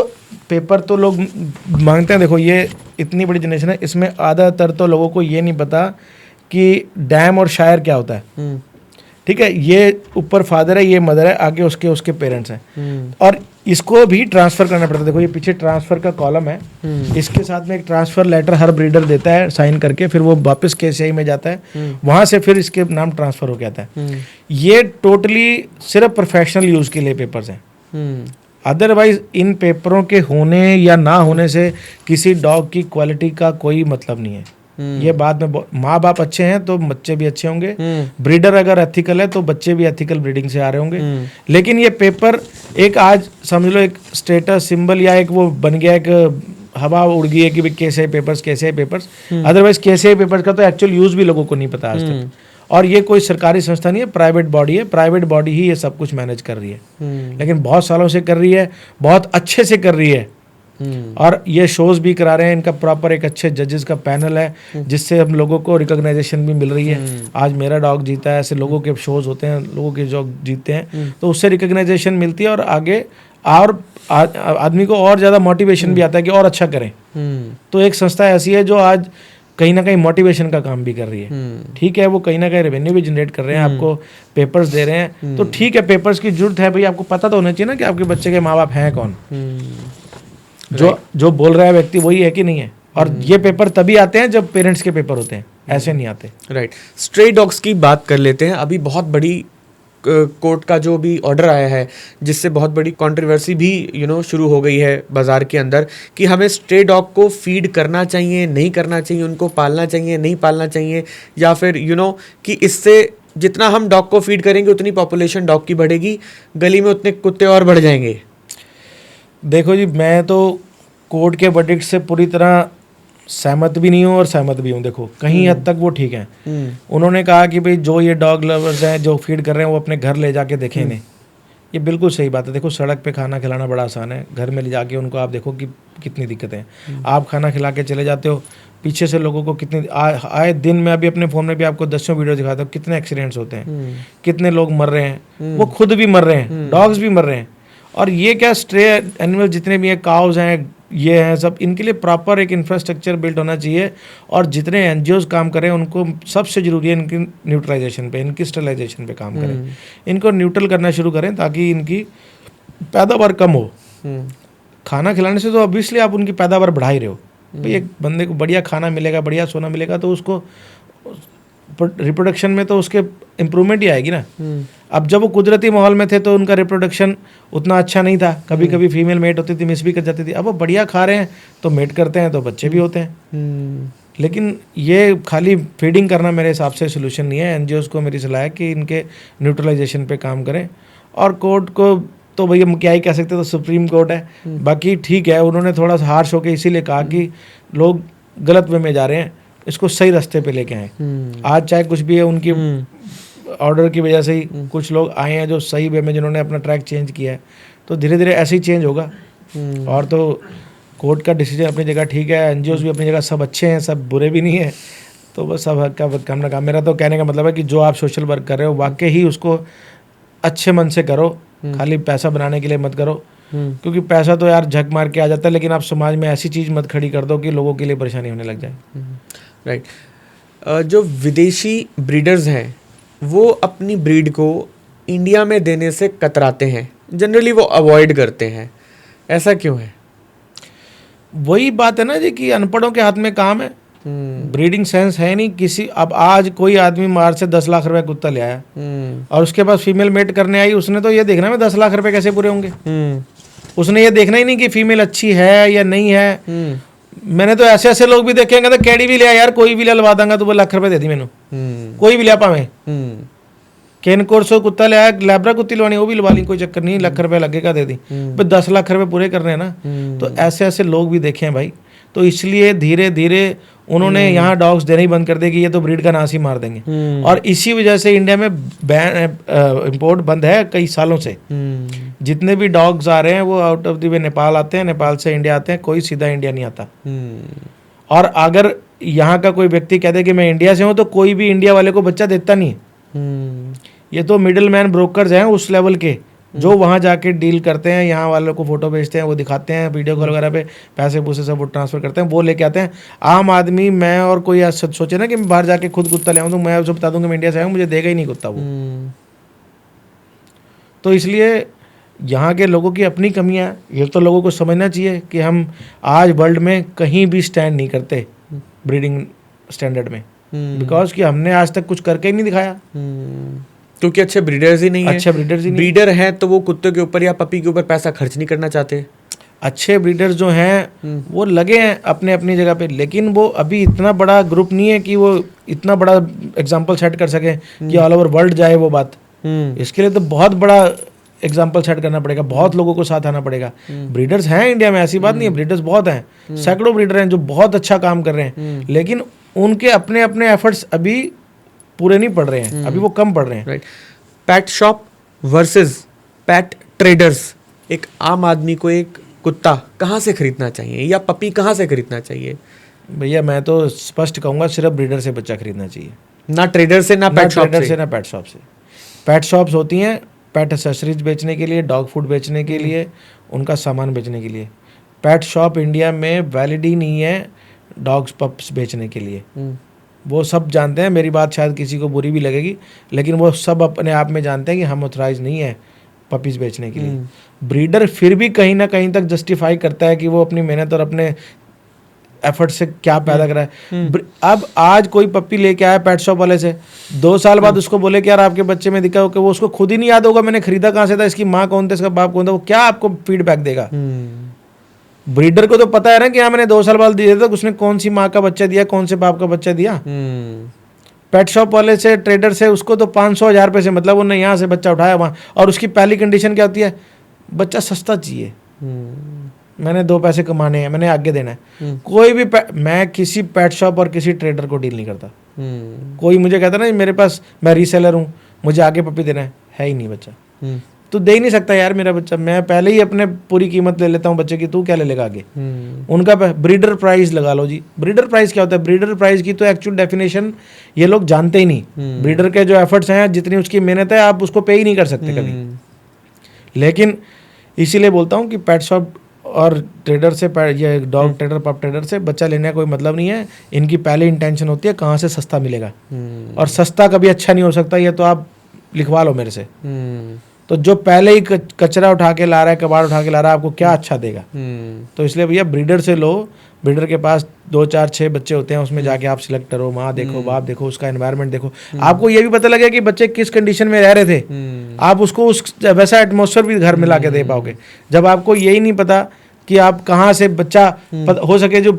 पेपर तो लोग मांगते हैं, देखो ये इतनी बड़ी जनरेशन है, इसमें ज़्यादातर तो लोगों को ये नहीं पता कि डैम और शायर क्या होता है, ठीक है। ये ऊपर फादर है, ये मदर है, आगे उसके पेरेंट्स हैं, और इसको भी ट्रांसफ़र करना पड़ता है। देखो ये पीछे ट्रांसफ़र का कॉलम है, इसके साथ में एक ट्रांसफ़र लेटर हर ब्रीडर देता है साइन करके, फिर वो वापस KCI में जाता है, वहाँ से फिर इसके नाम ट्रांसफ़र हो जाता है। ये टोटली सिर्फ प्रोफेशनल यूज़ के लिए पेपर्स हैं। अदरवाइज इन पेपरों के होने या ना होने से किसी डॉग की क्वालिटी का कोई मतलब नहीं है। ये बाद में माँ बाप अच्छे हैं तो बच्चे भी अच्छे होंगे, ब्रीडर अगर एथिकल है तो बच्चे भी एथिकल ब्रीडिंग से आ रहे होंगे। लेकिन ये पेपर एक आज समझ लो एक स्टेटस सिंबल या एक वो बन गया, एक हवा उड़ गई है कि भाई KCI papers. Otherwise KCI papers का तो एक्चुअल यूज़ भी लोगों को नहीं पता आज तक। और ये कोई सरकारी संस्था नहीं है, प्राइवेट बॉडी है, प्राइवेट बॉडी ही ये सब कुछ मैनेज कर रही है, लेकिन बहुत सालों से कर रही है, बहुत अच्छे से कर रही है। और ये शोज भी करा रहे हैं, इनका प्रॉपर एक अच्छे जजेस का पैनल है, जिससे हम लोगों को रिकॉग्नाइजेशन भी मिल रही है। आज मेरा डॉग जीता है, ऐसे लोगों के शोज होते हैं, लोगों के जो जीतते हैं तो उससे रिकॉग्नाइजेशन मिलती है, और आगे और आदमी को और ज़्यादा मोटिवेशन भी आता है कि और अच्छा करें। तो एक संस्था ऐसी है जो आज कहीं ना कहीं मोटिवेशन का काम भी कर रही है, ठीक है। वो कहीं ना कहीं रेवेन्यू भी जनरेट कर रहे हैं, आपको पेपर्स दे रहे हैं, तो ठीक है, पेपर्स की जरूरत है भाई, आपको पता तो होना चाहिए ना कि आपके बच्चे के माँ बाप हैं कौन, जो बोल रहा है व्यक्ति वही है कि नहीं है। और ये पेपर तभी आते हैं जब पेरेंट्स के पेपर होते हैं, ऐसे नहीं आते। राइट। स्ट्रे डॉग्स की बात कर लेते हैं। अभी बहुत बड़ी कोर्ट का जो भी ऑर्डर आया है, जिससे बहुत बड़ी कंट्रोवर्सी भी शुरू हो गई है बाज़ार के अंदर, कि हमें स्ट्रे डॉग को फीड करना चाहिए, नहीं करना चाहिए, उनको पालना चाहिए, नहीं पालना चाहिए, या फिर कि इससे जितना हम डॉग को फीड करेंगे उतनी पॉपुलेशन डॉग की बढ़ेगी, गली में उतने कुत्ते और बढ़ जाएंगे। देखो जी, मैं तो कोर्ट के वर्डिक्ट से पूरी तरह सहमत भी नहीं हूँ और सहमत भी हूँ। देखो कहीं हद तक वो ठीक है। उन्होंने कहा कि भाई जो ये डॉग लवर्स हैं जो फीड कर रहे हैं वो अपने घर ले जाके देखें इन्हें, ये बिल्कुल सही बात है। देखो सड़क पे खाना खिलाना बड़ा आसान है, घर में ले जाके उनको आप देखो कि कितनी दिक्कतें हैं। आप खाना खिला के चले जाते हो, पीछे से लोगों को कितनी आए दिन में, अभी अपने फ़ोन में भी आपको 10 वीडियो दिखाता हूँ, कितने एक्सीडेंट्स होते हैं, कितने लोग मर रहे हैं, वो खुद भी मर रहे हैं, डॉग्स भी मर रहे हैं। और ये क्या स्ट्रे एनिमल जितने भी हैं, काउज हैं, ये हैं सब, इनके लिए प्रॉपर एक इंफ्रास्ट्रक्चर बिल्ड होना चाहिए। और जितने NGOs काम करें उनको सबसे ज़रूरी है इनकी न्यूट्रलाइजेशन पे, इनकी स्टरलाइजेशन पे काम करें, इनको न्यूट्रल करना शुरू करें ताकि इनकी पैदावार कम हो। खाना खिलाने से तो ऑब्वियसली आप उनकी पैदावार बढ़ा ही रहे हो। भाई एक बंदे को बढ़िया खाना मिलेगा, बढ़िया सोना मिलेगा तो उसको रिप्रोडक्शन में तो उसके इम्प्रूवमेंट ही आएगी ना। अब जब वो कुदरती माहौल में थे तो उनका रिप्रोडक्शन उतना अच्छा नहीं था, कभी कभी फीमेल मेट होती थी, मिस भी कर जाती थी। अब वो बढ़िया खा रहे हैं तो मेट करते हैं तो बच्चे भी होते हैं। लेकिन ये खाली फीडिंग करना मेरे हिसाब से सोल्यूशन नहीं है। NGOs को मेरी सलाह है कि इनके न्यूट्रलाइजेशन पे काम करें। और कोर्ट को तो भैया हम क्या ही कह सकते, तो सुप्रीम कोर्ट है, बाकी ठीक है। उन्होंने थोड़ा सा हार्श होकर इसीलिए कहा कि लोग गलत वे में जा रहे हैं, इसको सही रास्ते पे लेके आए। आज चाहे कुछ भी है, उनकी ऑर्डर की वजह से ही कुछ लोग आए हैं जो सही वे में, जिन्होंने अपना ट्रैक चेंज किया है, तो धीरे धीरे ऐसे ही चेंज होगा। और तो कोर्ट का डिसीजन अपनी जगह ठीक है, NGOs भी अपनी जगह सब अच्छे हैं, सब बुरे भी नहीं है। तो बस सब का काम ना काम। मेरा तो कहने का मतलब है कि जो आप सोशल वर्क कर रहे हो वाकई ही उसको अच्छे मन से करो, खाली पैसा बनाने के लिए मत करो, क्योंकि पैसा तो यार झक मार के आ जाता है, लेकिन आप समाज में ऐसी चीज़ मत खड़ी कर दो कि लोगों के लिए परेशानी होने लग जाए। राइट। जो विदेशी ब्रीडर्स हैं वो अपनी ब्रीड को इंडिया में देने से कतराते हैं, जनरली वो अवॉइड करते हैं, ऐसा क्यों है? वही बात है ना जी कि अनपढ़ों के हाथ में काम है, ब्रीडिंग सेंस है नहीं किसी। अब आज कोई आदमी मार से 10 लाख रुपए कुत्ता ले आया और उसके पास फीमेल मेट करने आई, उसने तो ये देखना है 10 लाख रुपए कैसे पूरे होंगे। उसने ये देखना ही नहीं कि फीमेल अच्छी है या नहीं है। मैंने तो ऐसे ऐसे लोग भी देखे हैं, कहते कैडी भी लिया यार, कोई भी ललवा दूंगा तो वो लाख रुपए दे दी मैंने, कोई भी लिया पावे। केन कोर्सो कुत्ता ले आया, लैब्रा कुत्ती लवानी वो भी लवा ली, कोई चक्कर नहीं, लाख रुपए लगेगा दे दी, पर 10 लाख रुपए पूरे करने हैं ना। तो ऐसे ऐसे लोग भी देखे हैं भाई। तो इसलिए धीरे धीरे उन्होंने यहाँ डॉग्स देने ही बंद कर दिए कि ये तो ब्रीड का नाश ही मार देंगे। और इसी वजह से इंडिया में इंपोर्ट बंद है कई सालों से। जितने भी डॉग्स आ रहे हैं वो out of the way Nepal आते हैं, नेपाल से इंडिया आते हैं, कोई सीधा इंडिया नहीं आता। और अगर यहाँ का कोई व्यक्ति कह दे कि मैं इंडिया से हूँ तो कोई भी इंडिया वाले को बच्चा देता नहीं है। ये तो मिडिल मैन ब्रोकर्स हैं उस लेवल के, जो वहाँ जाके डील करते हैं, यहाँ वालों को फोटो भेजते हैं, वो दिखाते हैं वीडियो कॉल वगैरह पे, पैसे पूसे सब वो ट्रांसफर करते हैं, वो लेके आते हैं। आम आदमी, मैं और कोई सोचे ना कि मैं बाहर जाके खुद कुत्ता ले आऊँ तो मैं उसे बता दूंगा मैं इंडिया से आया हूँ, मुझे देगा ही नहीं कुत्ता वो। तो इसलिए यहाँ के लोगों की अपनी कमियाँ हैं, ये तो लोगों को समझना चाहिए कि हम आज वर्ल्ड में कहीं भी स्टैंड नहीं करते ब्रीडिंग स्टैंडर्ड में, बिकॉज कि हमने आज तक कुछ करके ही नहीं दिखाया, क्योंकि अच्छे ब्रीडर्स ही नहीं है। अच्छे ब्रीडर्स ही नहीं। ब्रीडर हैं तो वो कुत्ते के ऊपर या पपी के ऊपर पैसा खर्च नहीं करना चाहते। अच्छे ब्रीडर्स जो हैं वो लगे हैं अपने अपनी जगह पे, लेकिन वो अभी इतना बड़ा ग्रुप नहीं है कि वो इतना बड़ा एग्जाम्पल सेट कर सके कि ऑल ओवर वर्ल्ड जाए वो बात। इसके लिए तो बहुत बड़ा एग्जाम्पल सेट करना पड़ेगा, बहुत लोगों को साथ आना पड़ेगा। ब्रीडर्स हैं इंडिया में, ऐसी बात नहीं है, ब्रीडर्स बहुत हैं, सैकड़ों ब्रीडर हैं जो बहुत अच्छा काम कर रहे हैं, लेकिन उनके अपने अपने एफर्ट्स अभी पूरे नहीं पड़ रहे हैं, अभी वो कम पड़ रहे हैं। राइट। पेट शॉप वर्सेस पेट ट्रेडर्स। एक आम आदमी को एक कुत्ता कहाँ से खरीदना चाहिए या पपी कहाँ से खरीदना चाहिए? भैया मैं तो स्पष्ट कहूँगा सिर्फ ब्रीडर से बच्चा खरीदना चाहिए, ना ट्रेडर से, ना पेट शॉप से, ना पेट शॉप से। पेट शॉप्स होती हैं पेट एक्सेसरीज बेचने के लिए, डॉग फूड बेचने के लिए, उनका सामान बेचने के लिए। पेट शॉप इंडिया में वैलिड ही नहीं है डॉग्स पप्स बेचने के लिए। वो सब जानते हैं, मेरी बात शायद किसी को बुरी भी लगेगी, लेकिन वो सब अपने आप में जानते हैं कि हम ऑथराइज नहीं है पपीज़ बेचने के लिए। ब्रीडर फिर भी कहीं ना कहीं तक जस्टिफाई करता है कि वो अपनी मेहनत और अपने एफर्ट से क्या पैदा करा है। अब आज कोई पप्पी लेके आया पेट शॉप वाले से, 2 साल बाद उसको बोले कि यार आपके बच्चे में दिक्कत हो, कि वो उसको खुद ही नहीं याद होगा मैंने खरीदा कहाँ से था, इसकी माँ कौन था, इसका बाप कौन था, वो क्या आपको फीडबैक देगा। ब्रीडर को तो पता है ना कि हाँ मैंने 2 साल बाद दिए थे, उसने कौन सी माँ का बच्चा दिया, कौन से बाप का बच्चा दिया। पेट शॉप वाले से, ट्रेडर से, उसको तो 500-1000 रुपये से मतलब, उन्होंने यहाँ से बच्चा उठाया वहाँ, और उसकी पहली कंडीशन क्या होती है, बच्चा सस्ता चाहिए, मैंने 2 पैसे कमाने हैं, मैंने आगे देना है। कोई भी मैं किसी पेट शॉप और किसी ट्रेडर को डील नहीं करता। कोई मुझे कहता ना मेरे पास, मैं रीसेलर हूँ, मुझे आगे पपी देना है ही नहीं बच्चा, तो दे ही नहीं सकता यार मेरा बच्चा, मैं पहले ही अपने पूरी कीमत ले लेता हूँ बच्चे की, तू क्या ले लेगा आगे। उनका ब्रीडर प्राइस लगा लो जी। ब्रीडर प्राइस क्या होता है? ब्रीडर प्राइस की तो एक्चुअल डेफिनेशन ये लोग जानते ही नहीं। ब्रीडर के जो एफर्ट्स हैं, जितनी उसकी मेहनत है, आप उसको पे ही नहीं कर सकते कभी। लेकिन इसीलिए बोलता हूँ कि पेट शॉप और ट्रेडर से, ये डॉग ट्रेडर पप ट्रेडर से बच्चा लेने का कोई मतलब नहीं है। इनकी पहले इंटेंशन होती है कहाँ से सस्ता मिलेगा, और सस्ता कभी अच्छा नहीं हो सकता, ये तो आप लिखवा लो मेरे से। तो जो पहले ही कचरा उठा के ला रहा है, कबाड़ उठा के ला रहा है, आपको क्या अच्छा देगा। तो इसलिए भैया ब्रीडर से लो। ब्रीडर के पास 2, 4, 6 बच्चे होते हैं, उसमें जाके आप सिलेक्ट करो, माँ देखो, बाप देखो, उसका एनवायरनमेंट देखो, आपको ये भी पता लगे कि बच्चे किस कंडीशन में रह रहे थे, आप उसको उस वैसा एटमॉस्फेयर भी घर में ला के दे पाओगे। जब आपको यही नहीं पता कि आप कहाँ से बच्चा, हो सके जो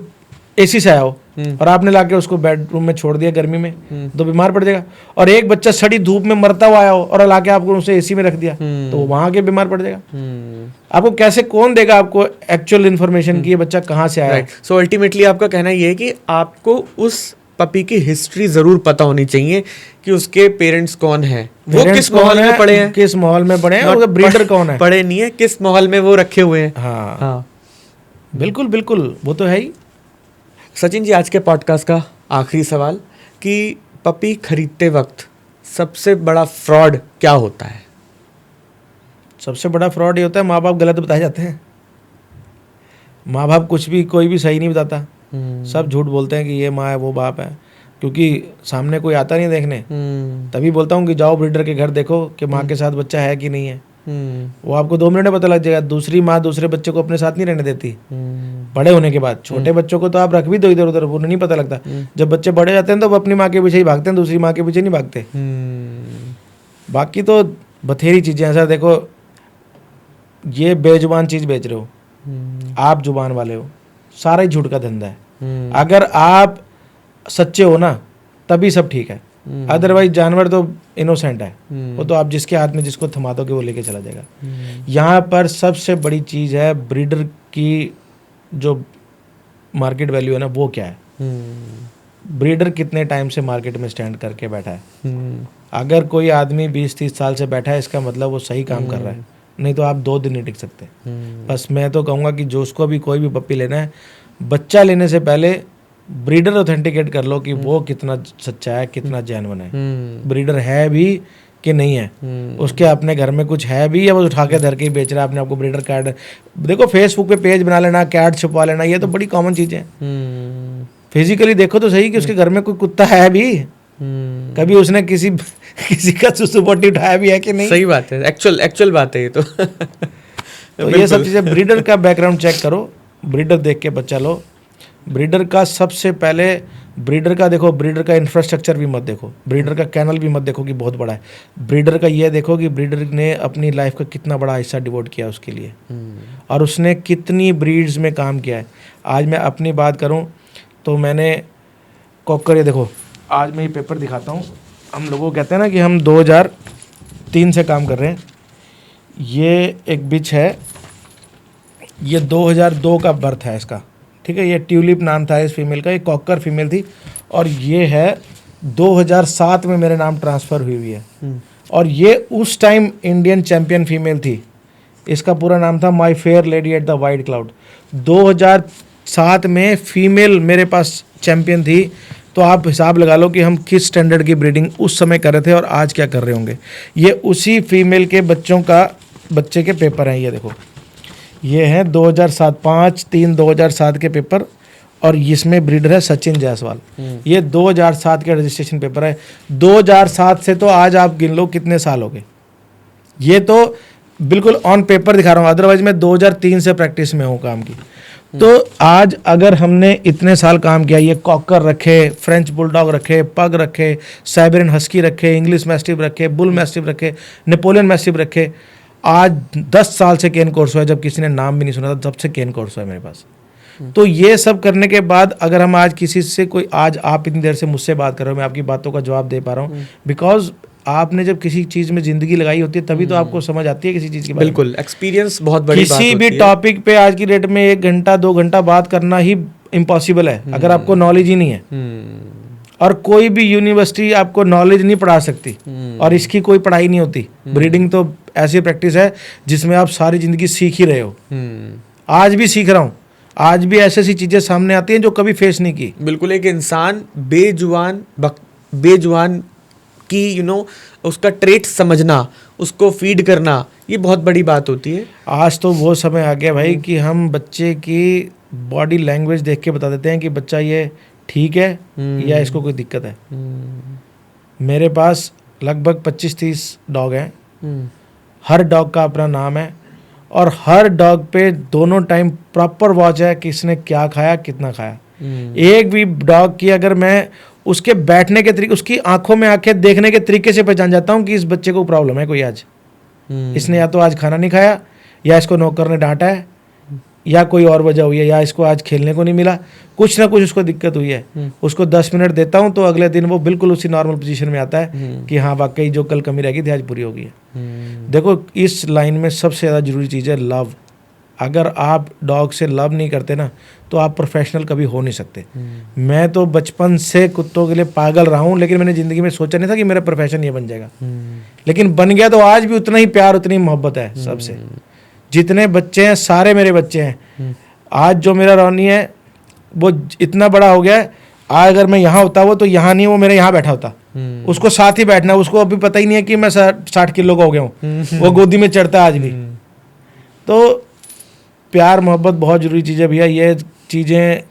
एसी से आया हो, और आपने लाके उसको बेडरूम में छोड़ दिया गर्मी में, तो बीमार पड़ जाएगा। और एक बच्चा सड़ी धूप में मरता हुआ आया हो और लाके आपको उसे एसी में रख दिया, तो वहां के बीमार पड़ जाएगा। आपको कैसे, कौन देगा आपको एक्चुअल इन्फॉर्मेशन की ये बच्चा कहाँ से आया है। सो अल्टीमेटली आपका कहना ये है कि आपको उस पपी की हिस्ट्री जरूर पता होनी चाहिए कि उसके पेरेंट्स कौन है, वो किस माहौल में पड़े हैं, किस माहौल में पड़े हैं, और ब्रीडर कौन है, पड़े नहीं है, किस माहौल में वो रखे हुए हैं। हाँ बिल्कुल बिल्कुल, वो तो है ही। सचिन जी, आज के पॉडकास्ट का आखिरी सवाल, कि पपी खरीदते वक्त सबसे बड़ा फ्रॉड क्या होता है? सबसे बड़ा फ्रॉड ये होता है, माँ बाप गलत बताए जाते हैं। माँ बाप कुछ भी, कोई भी सही नहीं बताता, सब झूठ बोलते हैं कि ये माँ है वो बाप है, क्योंकि सामने कोई आता नहीं देखने। तभी बोलता हूँ कि जाओ ब्रीडर के घर देखो कि माँ के साथ बच्चा है कि नहीं है। वो आपको 2 मिनट में पता लग जाएगा। दूसरी माँ दूसरे बच्चे को अपने साथ नहीं रहने देती बड़े होने के बाद। छोटे बच्चों को तो आप रख भी दो इधर उधर, उन्हें नहीं पता लगता। जब बच्चे बड़े जाते हैं तो वो अपनी माँ के पीछे ही भागते हैं, दूसरी माँ के पीछे नहीं भागते। बाकी तो बथेरी चीज़ें हैं सर। देखो, ये बेजुबान चीज़ बेच रहे हो, आप जुबान वाले हो, सारा ही झूठ का धंधा है। अगर आप सच्चे हो ना तभी सब ठीक है, अदरवाइज जानवर तो इनोसेंट है। वो तो आप जिसके हाथ में जिसको थमा दोगे वो लेके चला जाएगा। यहाँ पर सबसे बड़ी चीज़ है ब्रीडर की जो मार्केट वैल्यू है ना, वो क्या है। ब्रीडर कितने टाइम से मार्केट में स्टैंड करके बैठा है। अगर कोई आदमी 20-30 साल से बैठा है, इसका मतलब वो सही काम कर रहा है, नहीं तो आप 2 दिन नहीं टिक सकते। बस मैं तो कहूँगा कि जो उसको भी कोई भी पप्पी लेना है, बच्चा लेने से पहले ब्रीडर ऑथेंटिकेट कर लो कि वो कितना सच्चा है, कितना जेन्युइन है, ब्रीडर है भी कि नहीं है, उसके अपने घर में कुछ है भी या वो उठा के धर के ही बेच रहा है अपने आपको। ब्रीडर कार्ड देखो, फेसबुक पे पेज बना लेना, कैट छुपवा लेना, ये तो बड़ी कॉमन चीज़ है। फिजिकली देखो तो सही कि उसके घर में कोई कुत्ता है भी, कभी उसने किसी का सुसुपोटी उठाया भी है कि नहीं। सही बात है, एक्चुअल बात है ये तो। तो ये सब चीज़ें, ब्रीडर का बैकग्राउंड चेक करो, ब्रीडर देख के बच्चा लो। ब्रीडर का सबसे पहले, ब्रीडर का देखो, ब्रीडर का इंफ्रास्ट्रक्चर भी मत देखो, ब्रीडर का कैनल भी मत देखो कि बहुत बड़ा है। ब्रीडर का ये देखो कि ब्रीडर ने अपनी लाइफ का कितना बड़ा हिस्सा डिवोट किया उसके लिए, और उसने कितनी ब्रीड्स में काम किया है। आज मैं अपनी बात करूं तो मैंने कॉकर, ये देखो, आज मैं ये पेपर दिखाता हूँ। हम लोगों को कहते हैं ना कि हम 2003 से काम कर रहे हैं। ये एक बिच है, ये 2002 का बर्थ है इसका, ठीक है। ये ट्यूलिप नाम था इस फीमेल का, ये कॉकर फीमेल थी, और ये है 2007 में मेरे नाम ट्रांसफ़र हुई है। और ये उस टाइम इंडियन चैम्पियन फीमेल थी। इसका पूरा नाम था my fair lady at the white cloud. 2007 में फीमेल मेरे पास चैम्पियन थी। तो आप हिसाब लगा लो कि हम किस स्टैंडर्ड की ब्रीडिंग उस समय कर रहे थे और आज क्या कर रहे होंगे। ये उसी फीमेल के बच्चे के पेपर हैं। ये देखो, ये हैं 2007, 5/3/2007 के पेपर, और इसमें ब्रीडर है सचिन जायसवाल। ये 2007 के रजिस्ट्रेशन पेपर है। 2007 से तो आज आप गिन लो कितने साल हो गए। ये तो बिल्कुल ऑन पेपर दिखा रहा हूँ, अदरवाइज मैं 2003 से प्रैक्टिस में हूँ काम की। तो आज अगर हमने इतने साल काम किया, ये कॉकर रखे, फ्रेंच बुलडॉग रखे, पग रखे, साइबेरियन हस्की रखे, इंग्लिश मैस्टिफ रखे, बुल मैस्टिफ रखे, नेपोलियन मैस्टिफ रखे, आज 10 साल से केन कोर्सो है, जब किसी ने नाम भी नहीं सुना था तब से केन कोर्सो है मेरे पास। तो ये सब करने के बाद अगर हम आज किसी से कोई, आज आप इतनी देर से मुझसे बात कर रहे हो, मैं आपकी बातों का जवाब दे पा रहा हूँ, बिकॉज आपने जब किसी चीज़ में ज़िंदगी लगाई होती है तभी तो आपको समझ आती है किसी चीज़ की। बिल्कुल, एक्सपीरियंस बहुत बड़ी बात होती है। किसी भी टॉपिक पे आज की डेट में 1 घंटा 2 घंटा बात करना ही इम्पॉसिबल है अगर आपको नॉलेज ही नहीं है। और कोई भी यूनिवर्सिटी आपको नॉलेज नहीं पढ़ा सकती, और इसकी कोई पढ़ाई नहीं होती। ब्रीडिंग तो ऐसी प्रैक्टिस है जिसमें आप सारी ज़िंदगी सीख ही रहे हो। आज भी सीख रहा हूँ, आज भी ऐसी ऐसी चीज़ें सामने आती हैं जो कभी फेस नहीं की। बिल्कुल, एक इंसान बेजुबान की उसका ट्रेट समझना, उसको फीड करना, ये बहुत बड़ी बात होती है। आज तो वो समय आ गया भाई कि हम बच्चे की बॉडी लैंग्वेज देख के बता देते हैं कि बच्चा ये ठीक है या इसको कोई दिक्कत है। मेरे पास लगभग 25-30 डॉग हैं। हर डॉग का अपना नाम है, और हर डॉग पे दोनों टाइम प्रॉपर वॉच है कि इसने क्या खाया, कितना खाया। एक भी डॉग की अगर मैं उसके बैठने के तरीके, उसकी आंखों में आंखें देखने के तरीके से पहचान जाता हूँ कि इस बच्चे को प्रॉब्लम है कोई आज। इसने या तो आज खाना नहीं खाया, या इसको नौकर ने डांटा है, या कोई और वजह हुई है, या इसको आज खेलने को नहीं मिला, कुछ ना कुछ उसको दिक्कत हुई है। उसको 10 मिनट देता हूँ तो अगले दिन वो बिल्कुल उसी नॉर्मल पोजीशन में आता है कि हाँ वाकई जो कल कमी रह गई थी आज पूरी हो गई है। देखो, इस लाइन में सबसे ज़्यादा जरूरी चीज़ है लव। अगर आप डॉग से लव नहीं करते ना तो आप प्रोफेशनल कभी हो नहीं सकते। मैं तो बचपन से कुत्तों के लिए पागल रहा हूँ, लेकिन मैंने ज़िंदगी में सोचा नहीं था कि मेरा प्रोफेशन ये बन जाएगा। लेकिन बन गया तो आज भी उतना ही प्यार, उतनी मोहब्बत है सबसे। जितने बच्चे हैं सारे मेरे बच्चे हैं। आज जो मेरा रोनी है वो इतना बड़ा हो गया है, अगर मैं यहाँ होता वो तो यहाँ नहीं, वो मेरे यहाँ बैठा होता, उसको साथ ही बैठना, उसको अभी पता ही नहीं है कि मैं 60 किलो का हो गया हूँ, वो गोदी में चढ़ता है आज भी। तो प्यार मोहब्बत बहुत ज़रूरी चीज़ है भैया, ये चीज़ें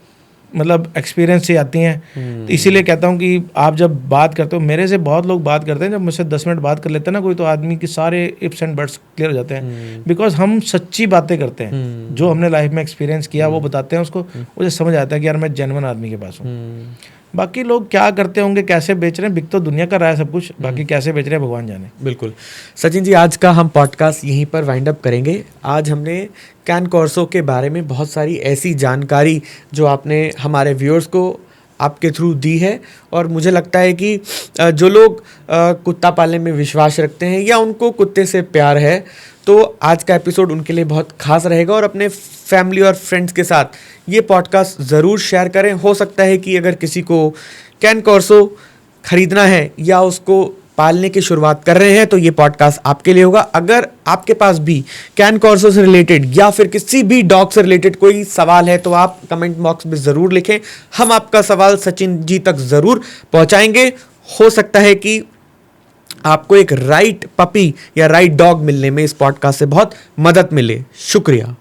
मतलब एक्सपीरियंस से आती हैं। तो इसीलिए कहता हूँ कि आप जब बात करते हो, मेरे से बहुत लोग बात करते हैं, जब मुझसे 10 मिनट बात कर लेते हैं ना कोई, तो आदमी के सारे इफ्स एंड बट्स क्लियर हो जाते हैं, बिकॉज हम सच्ची बातें करते हैं, जो हमने लाइफ में एक्सपीरियंस किया वो बताते हैं उसको, मुझे समझ आता है कि यार मैं जेन्युइन आदमी के पास हूँ। बाकी लोग क्या करते होंगे, कैसे बेच रहे हैं, बिक तो दुनिया का रहा है सब कुछ, बाकी कैसे बेच रहे हैं भगवान जाने। बिल्कुल सचिन जी, आज का हम पॉडकास्ट यहीं पर वाइंड अप करेंगे। आज हमने कैन कॉर्सो के बारे में बहुत सारी ऐसी जानकारी जो आपने हमारे व्यूअर्स को आपके थ्रू दी है, और मुझे लगता है कि जो लोग कुत्ता पालने में विश्वास रखते हैं या उनको कुत्ते से प्यार है, तो आज का एपिसोड उनके लिए बहुत खास रहेगा। और अपने फैमिली और फ्रेंड्स के साथ ये पॉडकास्ट ज़रूर शेयर करें। हो सकता है कि अगर किसी को कैन कॉर्सो खरीदना है या उसको पालने की शुरुआत कर रहे हैं, तो ये पॉडकास्ट आपके लिए होगा। अगर आपके पास भी कैन कॉर्सो से रिलेटेड या फिर किसी भी डॉग से रिलेटेड कोई सवाल है, तो आप कमेंट बॉक्स में ज़रूर लिखें, हम आपका सवाल सचिन जी तक ज़रूर पहुंचाएंगे। हो सकता है कि आपको एक राइट पपी या राइट डॉग मिलने में इस पॉडकास्ट से बहुत मदद मिले। शुक्रिया।